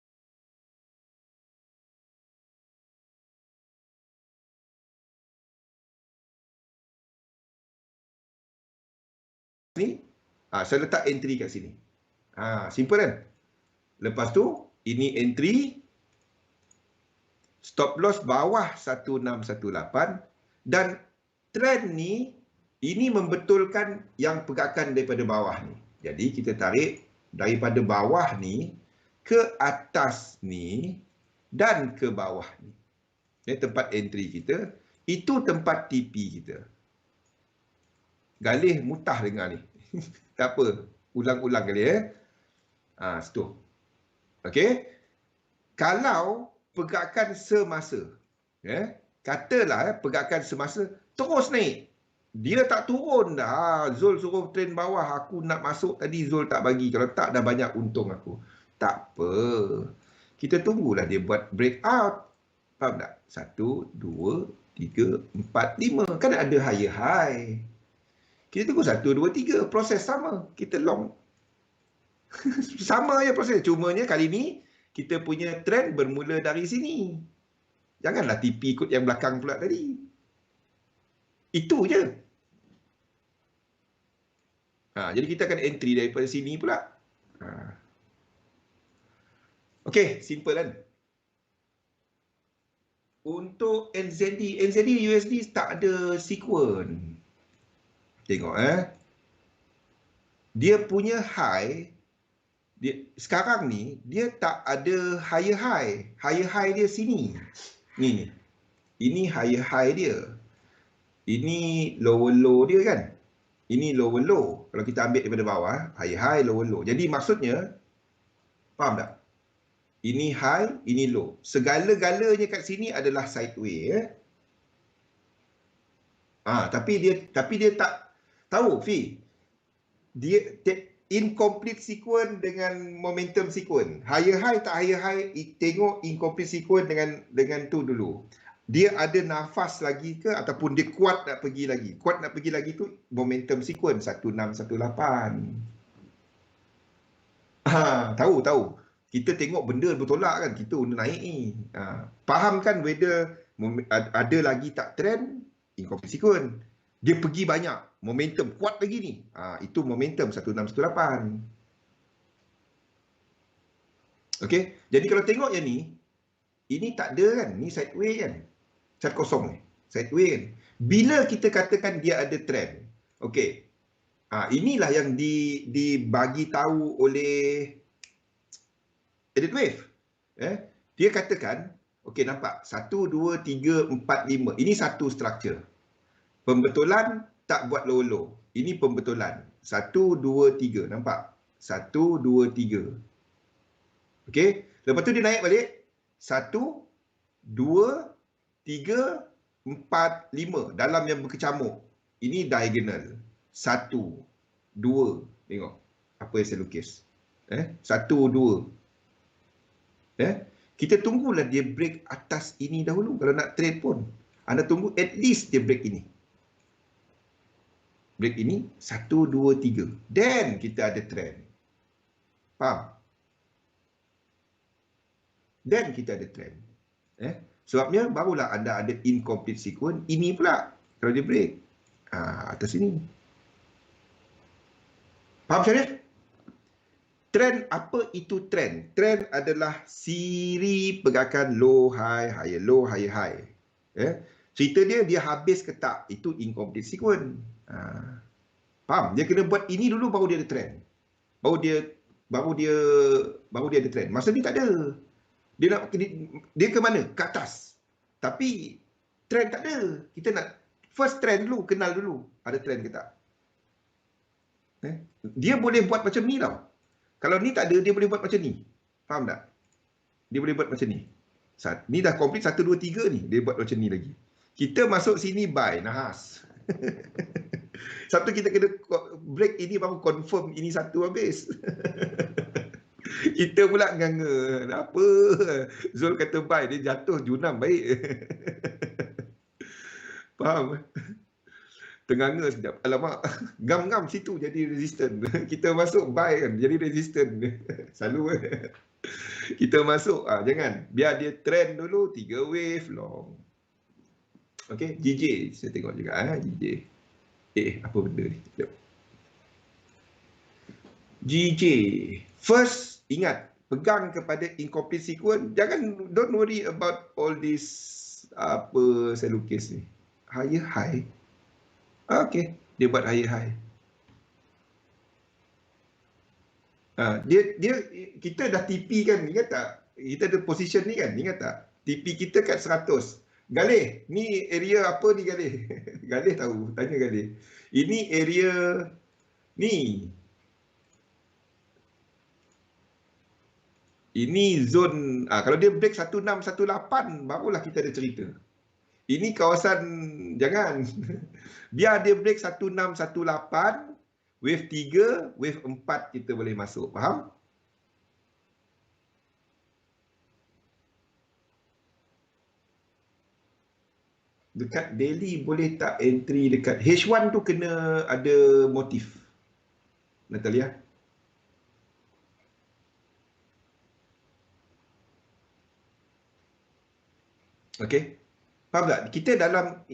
Ni, saya letak entry kat sini. Simple kan? Lepas tu, ini entry. Stop loss bawah 1618. Dan trend ni, ini membetulkan yang pergerakan daripada bawah ni. Jadi kita tarik daripada bawah ni ke atas ni dan ke bawah ni. Ini tempat entry kita. Itu tempat TP kita. Galih mutah dengar ni. Tak apa. Ulang-ulang kali situ. Okey. Kalau pergerakan semasa. Katalah pergerakan semasa terus naik. Dia tak turun dah. Zul suruh trend bawah. Aku nak masuk tadi Zul tak bagi. Kalau tak dah banyak untung aku. Tak apa. Kita tunggulah dia buat breakout. Faham tak? 1, 2, 3, 4, 5. Kan ada higher high. Kita tunggu 1, 2, 3. Proses sama. Kita long. Sama je proses. Cumanya kali ni kita punya trend bermula dari sini. Janganlah TP ikut yang belakang pula tadi. Itu je. Jadi kita akan entry daripada sini pula. Okey, simple kan? Untuk NZD USD tak ada sequence. Tengok dia punya high sekarang ni dia tak ada higher high. Higher high dia sini. Ni. Ini higher high dia. Ini lower low dia kan. Ini lower low. Kalau kita ambil daripada bawah, higher high, lower low. Jadi maksudnya faham tak? Ini high, ini low. Segala-galanya kat sini adalah sideways tapi dia tak tahu, Fi. Dia incomplete sequence dengan momentum sequence. Higher high tak higher high, tengok incomplete sequence dengan tu dulu. Dia ada nafas lagi ke ataupun dia kuat nak pergi lagi? Kuat nak pergi lagi tu momentum sequence 1618. Tahu. Kita tengok benda bertolak kan, kita guna naik ni. Faham kan whether ada lagi tak trend incomplete sequence. Dia pergi banyak, momentum kuat lagi ni. Itu momentum 1618. Okey, jadi kalau tengok yang ni, ini tak ada kan, ni sideways kan. Chart kosong ni, sideways kan. Bila kita katakan dia ada trend, okey. Inilah yang dibagi tahu oleh Edit Wave. Dia katakan, okey nampak 1 2 3 4 5. Ini satu structure. Pembetulan tak buat low-low. Ini pembetulan. 1, 2, 3. Nampak? 1, 2, 3. Okey. Lepas tu dia naik balik. 1, 2, 3, 4, 5. Dalam yang berkecamuk. Ini diagonal. 1, 2. Tengok. Apa yang saya lukis. 1, 2. Kita tunggulah dia break atas ini dahulu. Kalau nak trade pun. Anda tunggu at least dia break ini. Break ini 1, 2, 3. Then kita ada trend. Faham? Then kita ada trend. Sebabnya barulah anda ada incomplete sequence. Ini pula kalau dia break. Atas ini. Faham Syarif? Trend, apa itu trend? Trend adalah siri pergerakan low, high, higher, low, higher, high. Cerita dia habis ke tak? Itu incomplete sequence. Faham? Dia kena buat ini dulu baru dia ada trend. Baru dia ada trend. Masa ni tak ada. Dia ke mana? Ke atas. Tapi trend tak ada. Kita nak first trend dulu, kenal dulu ada trend ke tak. Dia boleh buat macam ni tau. Kalau ni tak ada, dia boleh buat macam ni. Faham tak? Dia boleh buat macam ni. Ni dah complete 1, 2, 3 ni. Dia buat macam ni lagi. Kita masuk sini buy, nahas. Satu kita kena break ini baru confirm ini satu habis. Kita pula nganga. Apa? Zul kata buy, dia jatuh junam baik. Faham? Tenganga sekejap. Alamak, ngam-ngam situ jadi resistant. Kita masuk buy kan, jadi resistant. Selalu kita masuk, jangan. Biar dia trend dulu, 3 wave long. Okay, GJ. Saya tengok juga. GJ. Apa benda ni? Sekejap. GJ. First, ingat. Pegang kepada incomplete sequence. Jangan, don't worry about all this, apa saya lukis ni. Higher high. Okay, dia buat higher high. Kita dah TP kan, ingat tak? Kita ada position ni kan, ingat tak? TP kita kat 100. Galih, ni area apa ni Galih? Galih tahu, tanya Galih. Ini area ni. Ini zone, kalau dia break 1618 barulah kita ada cerita. Ini kawasan, jangan. Biar dia break 1618, wave 3, wave 4 kita boleh masuk. Faham? Dekat daily boleh tak entry dekat H1 tu kena ada motif. Natalia? Okey. Faham tak? Kita dalam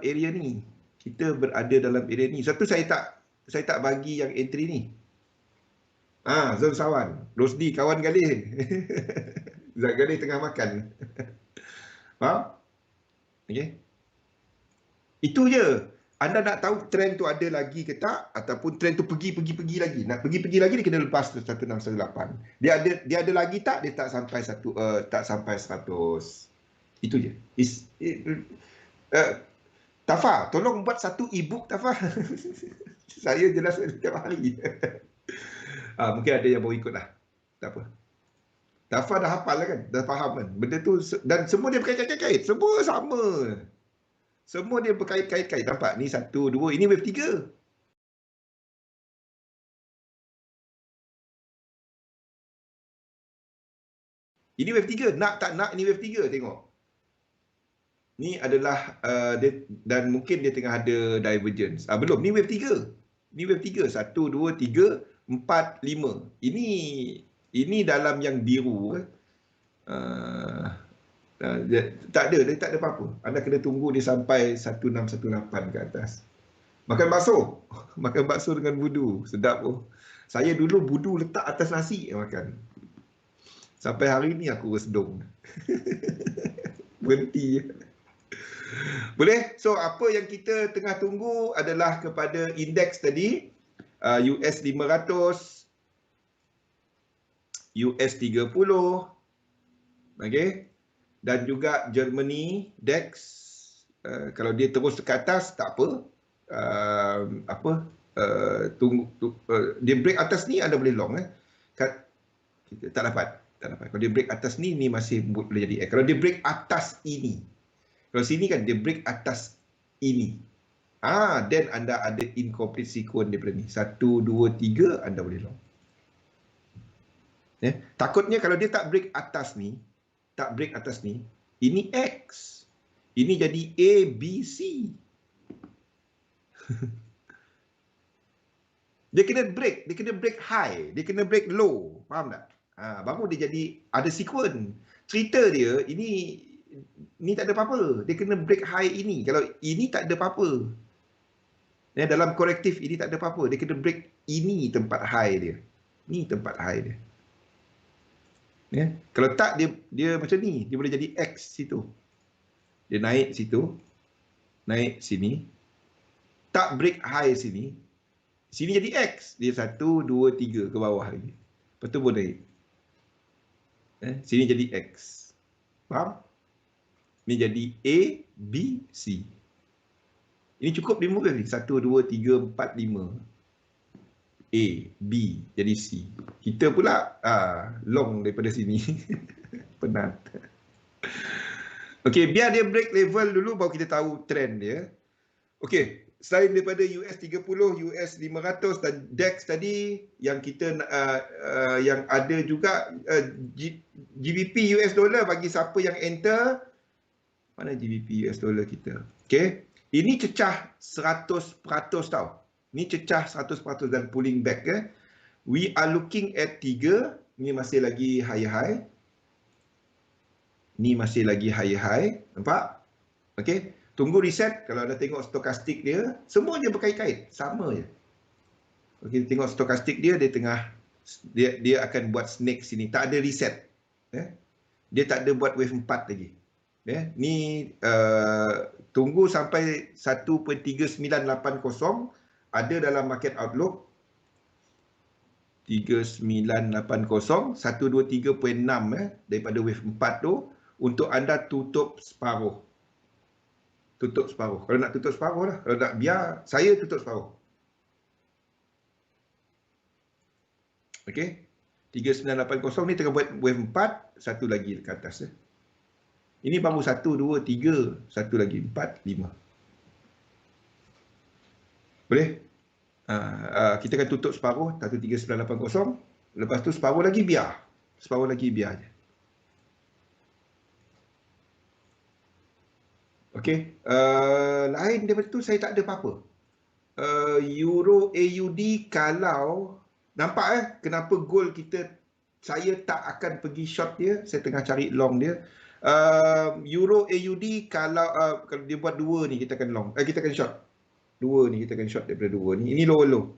area ni. Kita berada dalam area ni. Satu saya tak bagi yang entry ni. Zon Sawan. Rosdi kawan Galih. Zat Galih tengah makan. Faham? Okey. Itu je. Anda nak tahu trend tu ada lagi ke tak, ataupun trend tu pergi lagi. Nak pergi lagi dia kena lepas 1618. Dia ada lagi tak, dia tak sampai 100. Itu je. Tafa, tolong buat satu e-book Tafa. Saya jelas setiap hari. Mungkin ada yang baru ikut lah. Tak apa. Tafa dah hafal lah kan? Dah faham kan? Benda tu, dan semua dia berkait-kait. Semua sama. Semua dia berkait-kait. Nampak? Ni 1, 2. Ini wave 3. Ini wave 3. Nak tak nak ini wave 3. Tengok. Ni adalah dan mungkin dia tengah ada divergence. Belum. Ni wave 3. Ni wave 3. 1, 2, 3, 4, 5. Ini dalam yang biru. Tak ada apa-apa. Anda kena tunggu dia sampai 1618 ke atas. Makan bakso. Makan bakso dengan budu. Sedap. Saya dulu budu letak atas nasi makan. Sampai hari ni aku resdung. Berhenti. Boleh? So, apa yang kita tengah tunggu adalah kepada indeks tadi. US 500. US 30. Okay. Dan juga Germany DAX, kalau dia terus ke atas tak apa, dia break atas ni Anda boleh long. Tak dapat. Kalau dia break atas ni masih boleh jadi. Kalau dia break atas ini, kalau sini kan dia break atas ini, then Anda ada incomplete sequence daripada ni. 1, 2, 3 Anda boleh long. Takutnya kalau dia tak break atas ni, ini X. Ini jadi A, B, C. Dia kena break high, dia kena break low. Faham tak? Baru dia jadi ada sequence. Cerita dia, ini tak ada apa-apa. Dia kena break high ini. Kalau ini tak ada apa-apa. Dalam korektif ini tak ada apa-apa. Dia kena break ini tempat high dia. Ni tempat high dia. Kalau tak dia macam ni, dia boleh jadi X situ. Dia naik situ, naik sini, tak break high sini, sini jadi X. Dia 1, 2, 3 ke bawah lagi. Lepas tu pun naik. Sini jadi X. Faham? Ni jadi A, B, C. Ini cukup 5 kali. 1, 2, 3, 4, 5. A, B, jadi C. Kita pula long daripada sini. Penat. Okey, biar dia break level dulu baru kita tahu trend dia. Okey, selain daripada US 30, US 500 dan DAX tadi yang kita yang ada juga GBP US dollar bagi siapa yang enter. Mana GBP US dollar kita? Okey, ini cecah 100% tau. Ini cecah 100% dan pulling back We are looking at 3, ni masih lagi high. Ni masih lagi high, nampak? Okey, tunggu reset. Kalau anda tengok stokastik dia, semua dia berkait-kait, sama je. Okey, tengok stokastik dia, dia tengah dia akan buat snake sini, tak ada reset. Dia tak ada buat wave 4 lagi. Ni tunggu sampai 1.3980 ada dalam market outlook 3980 123.6 daripada wave 4 tu untuk anda tutup separuh. Tutup separuh. Kalau nak tutup separuh lah. Kalau nak biar, saya tutup separuh. Okey. 3980 ni tengah buat wave 4, satu lagi ke atas. Ini baru 1, 2, 3, satu lagi 4, 5. Boleh? Kita akan tutup separuh 13980. Lepas tu separuh lagi biar. Separuh lagi biar je. Okey. Lain daripada tu saya tak ada apa-apa. Euro AUD kalau nampak kenapa gold kita saya tak akan pergi short dia, saya tengah cari long dia. Euro AUD kalau dia buat dua ni kita akan long. Kita akan short. Dua ni kita akan short daripada dua ni. Ini low.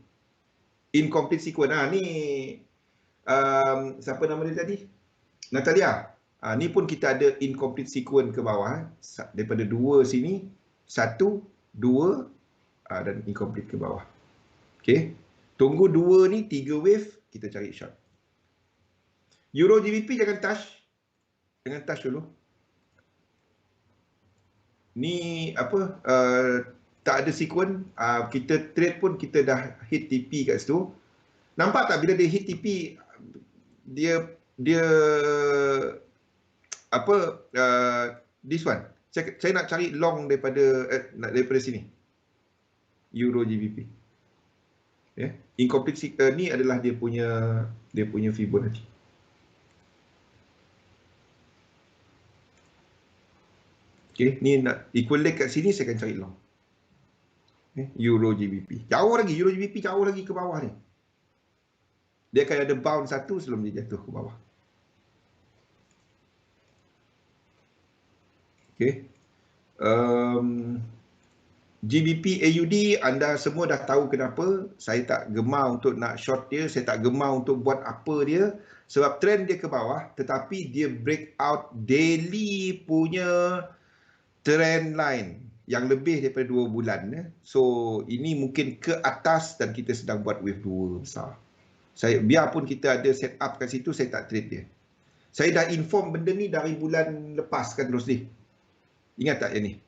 Incomplete sequence. Ni siapa nama dia tadi? Natalia. Ni pun kita ada incomplete sequence ke bawah. Daripada dua sini, 1, 2 dan incomplete ke bawah. Okey. Tunggu 2 ni 3 wave, kita cari short. Euro GBP jangan touch. Jangan touch dulu. Ni apa? Tak ada sequence. Kita trade pun kita dah hit TP kat situ. Nampak tak bila dia hit TP dia apa this one. Saya nak cari long daripada sini. Euro GBP. Incomplete ni adalah dia punya Fibonacci. Okey, ni nak equal leg kat sini saya akan cari long. Euro GBP. Jauh lagi Euro GBP jauh lagi ke bawah ni. Dia akan ada bounce satu sebelum dia jatuh ke bawah. Okey. GBP AUD anda semua dah tahu kenapa saya tak gemar untuk nak short dia, saya tak gemar untuk buat apa dia sebab trend dia ke bawah tetapi dia break out daily punya trend line yang lebih daripada 2 bulan. So ini mungkin ke atas dan kita sedang buat wave 2 besar. Biarpun kita ada set up kat situ, saya tak trade dia. Saya dah inform benda ni dari bulan lepas kan Rosli. Ingat tak yang ni?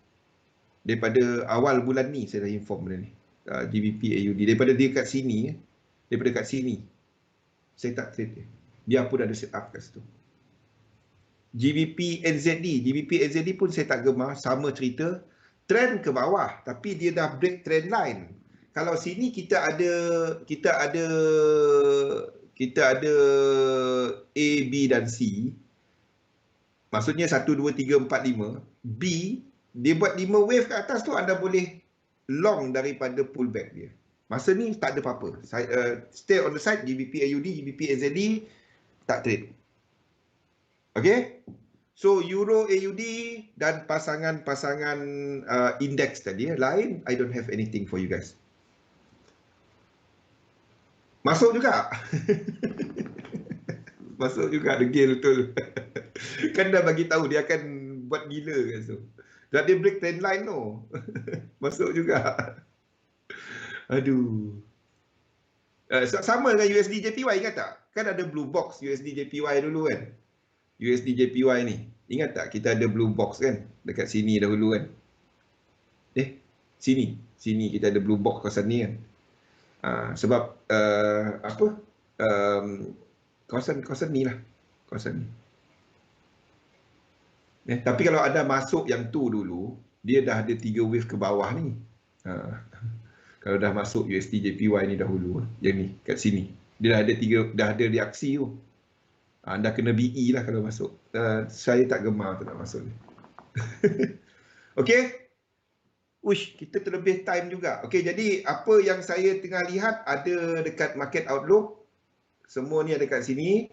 Daripada awal bulan ni saya dah inform benda ni. GBP AUD daripada dia kat sini, daripada kat sini saya tak trade dia. Biarpun ada set up kat situ. GBP NZD pun saya tak gemar, sama cerita. Trend ke bawah tapi dia dah break trend line. Kalau sini kita ada A, B dan C. Maksudnya 1, 2, 3, 4, 5. B, dia buat 5 wave kat atas tu anda boleh long daripada pullback dia. Masa ni tak ada apa-apa. Stay on the side, GBP AUD, GBP NZD, tak trade. Okay? So Euro AUD dan pasangan-pasangan index tadi lain, I don't have anything for you guys. Masuk juga. Masuk juga degil betul. Kan dah bagi tahu dia akan buat gila kan tu. Dan dia break trend line tu. Masuk juga. Aduh. Sama dengan USD JPY, ingat tak? Kan ada blue box USD JPY dulu kan? USD JPY ni. Ingat tak kita ada blue box kan? Dekat sini dahulu kan? Sini kita ada blue box kawasan ni kan? Sebab kawasan ni lah. Kawasan ni. Tapi kalau ada masuk yang tu dulu, dia dah ada 3 wave ke bawah ni. Kalau dah masuk USD JPY ni dahulu, yang ni kat sini, dia dah ada reaksi tu. Anda kena BE lah kalau masuk. Saya tak gemar tu nak masuk ni. Okey. Uish, kita terlebih time juga. Okey, jadi apa yang saya tengah lihat ada dekat Market Outlook. Semua ni ada kat sini.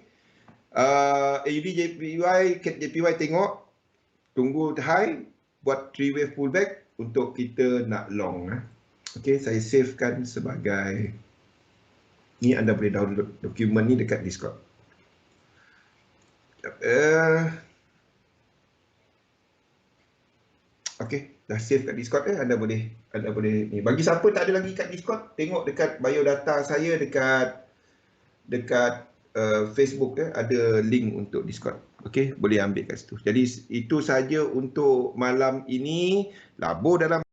AUD JPY, CAD JPY tengok. Tunggu high, buat 3 wave pullback untuk kita nak long. Okey, saya savekan sebagai ni. Anda boleh download dokumen ni dekat Discord. Okey, dah save kat Discord Anda boleh ni. Bagi siapa tak ada lagi kat Discord, tengok dekat biodata saya dekat Facebook ada link untuk Discord. Okey, boleh ambil kat situ. Jadi itu saja untuk malam ini. Labur dalam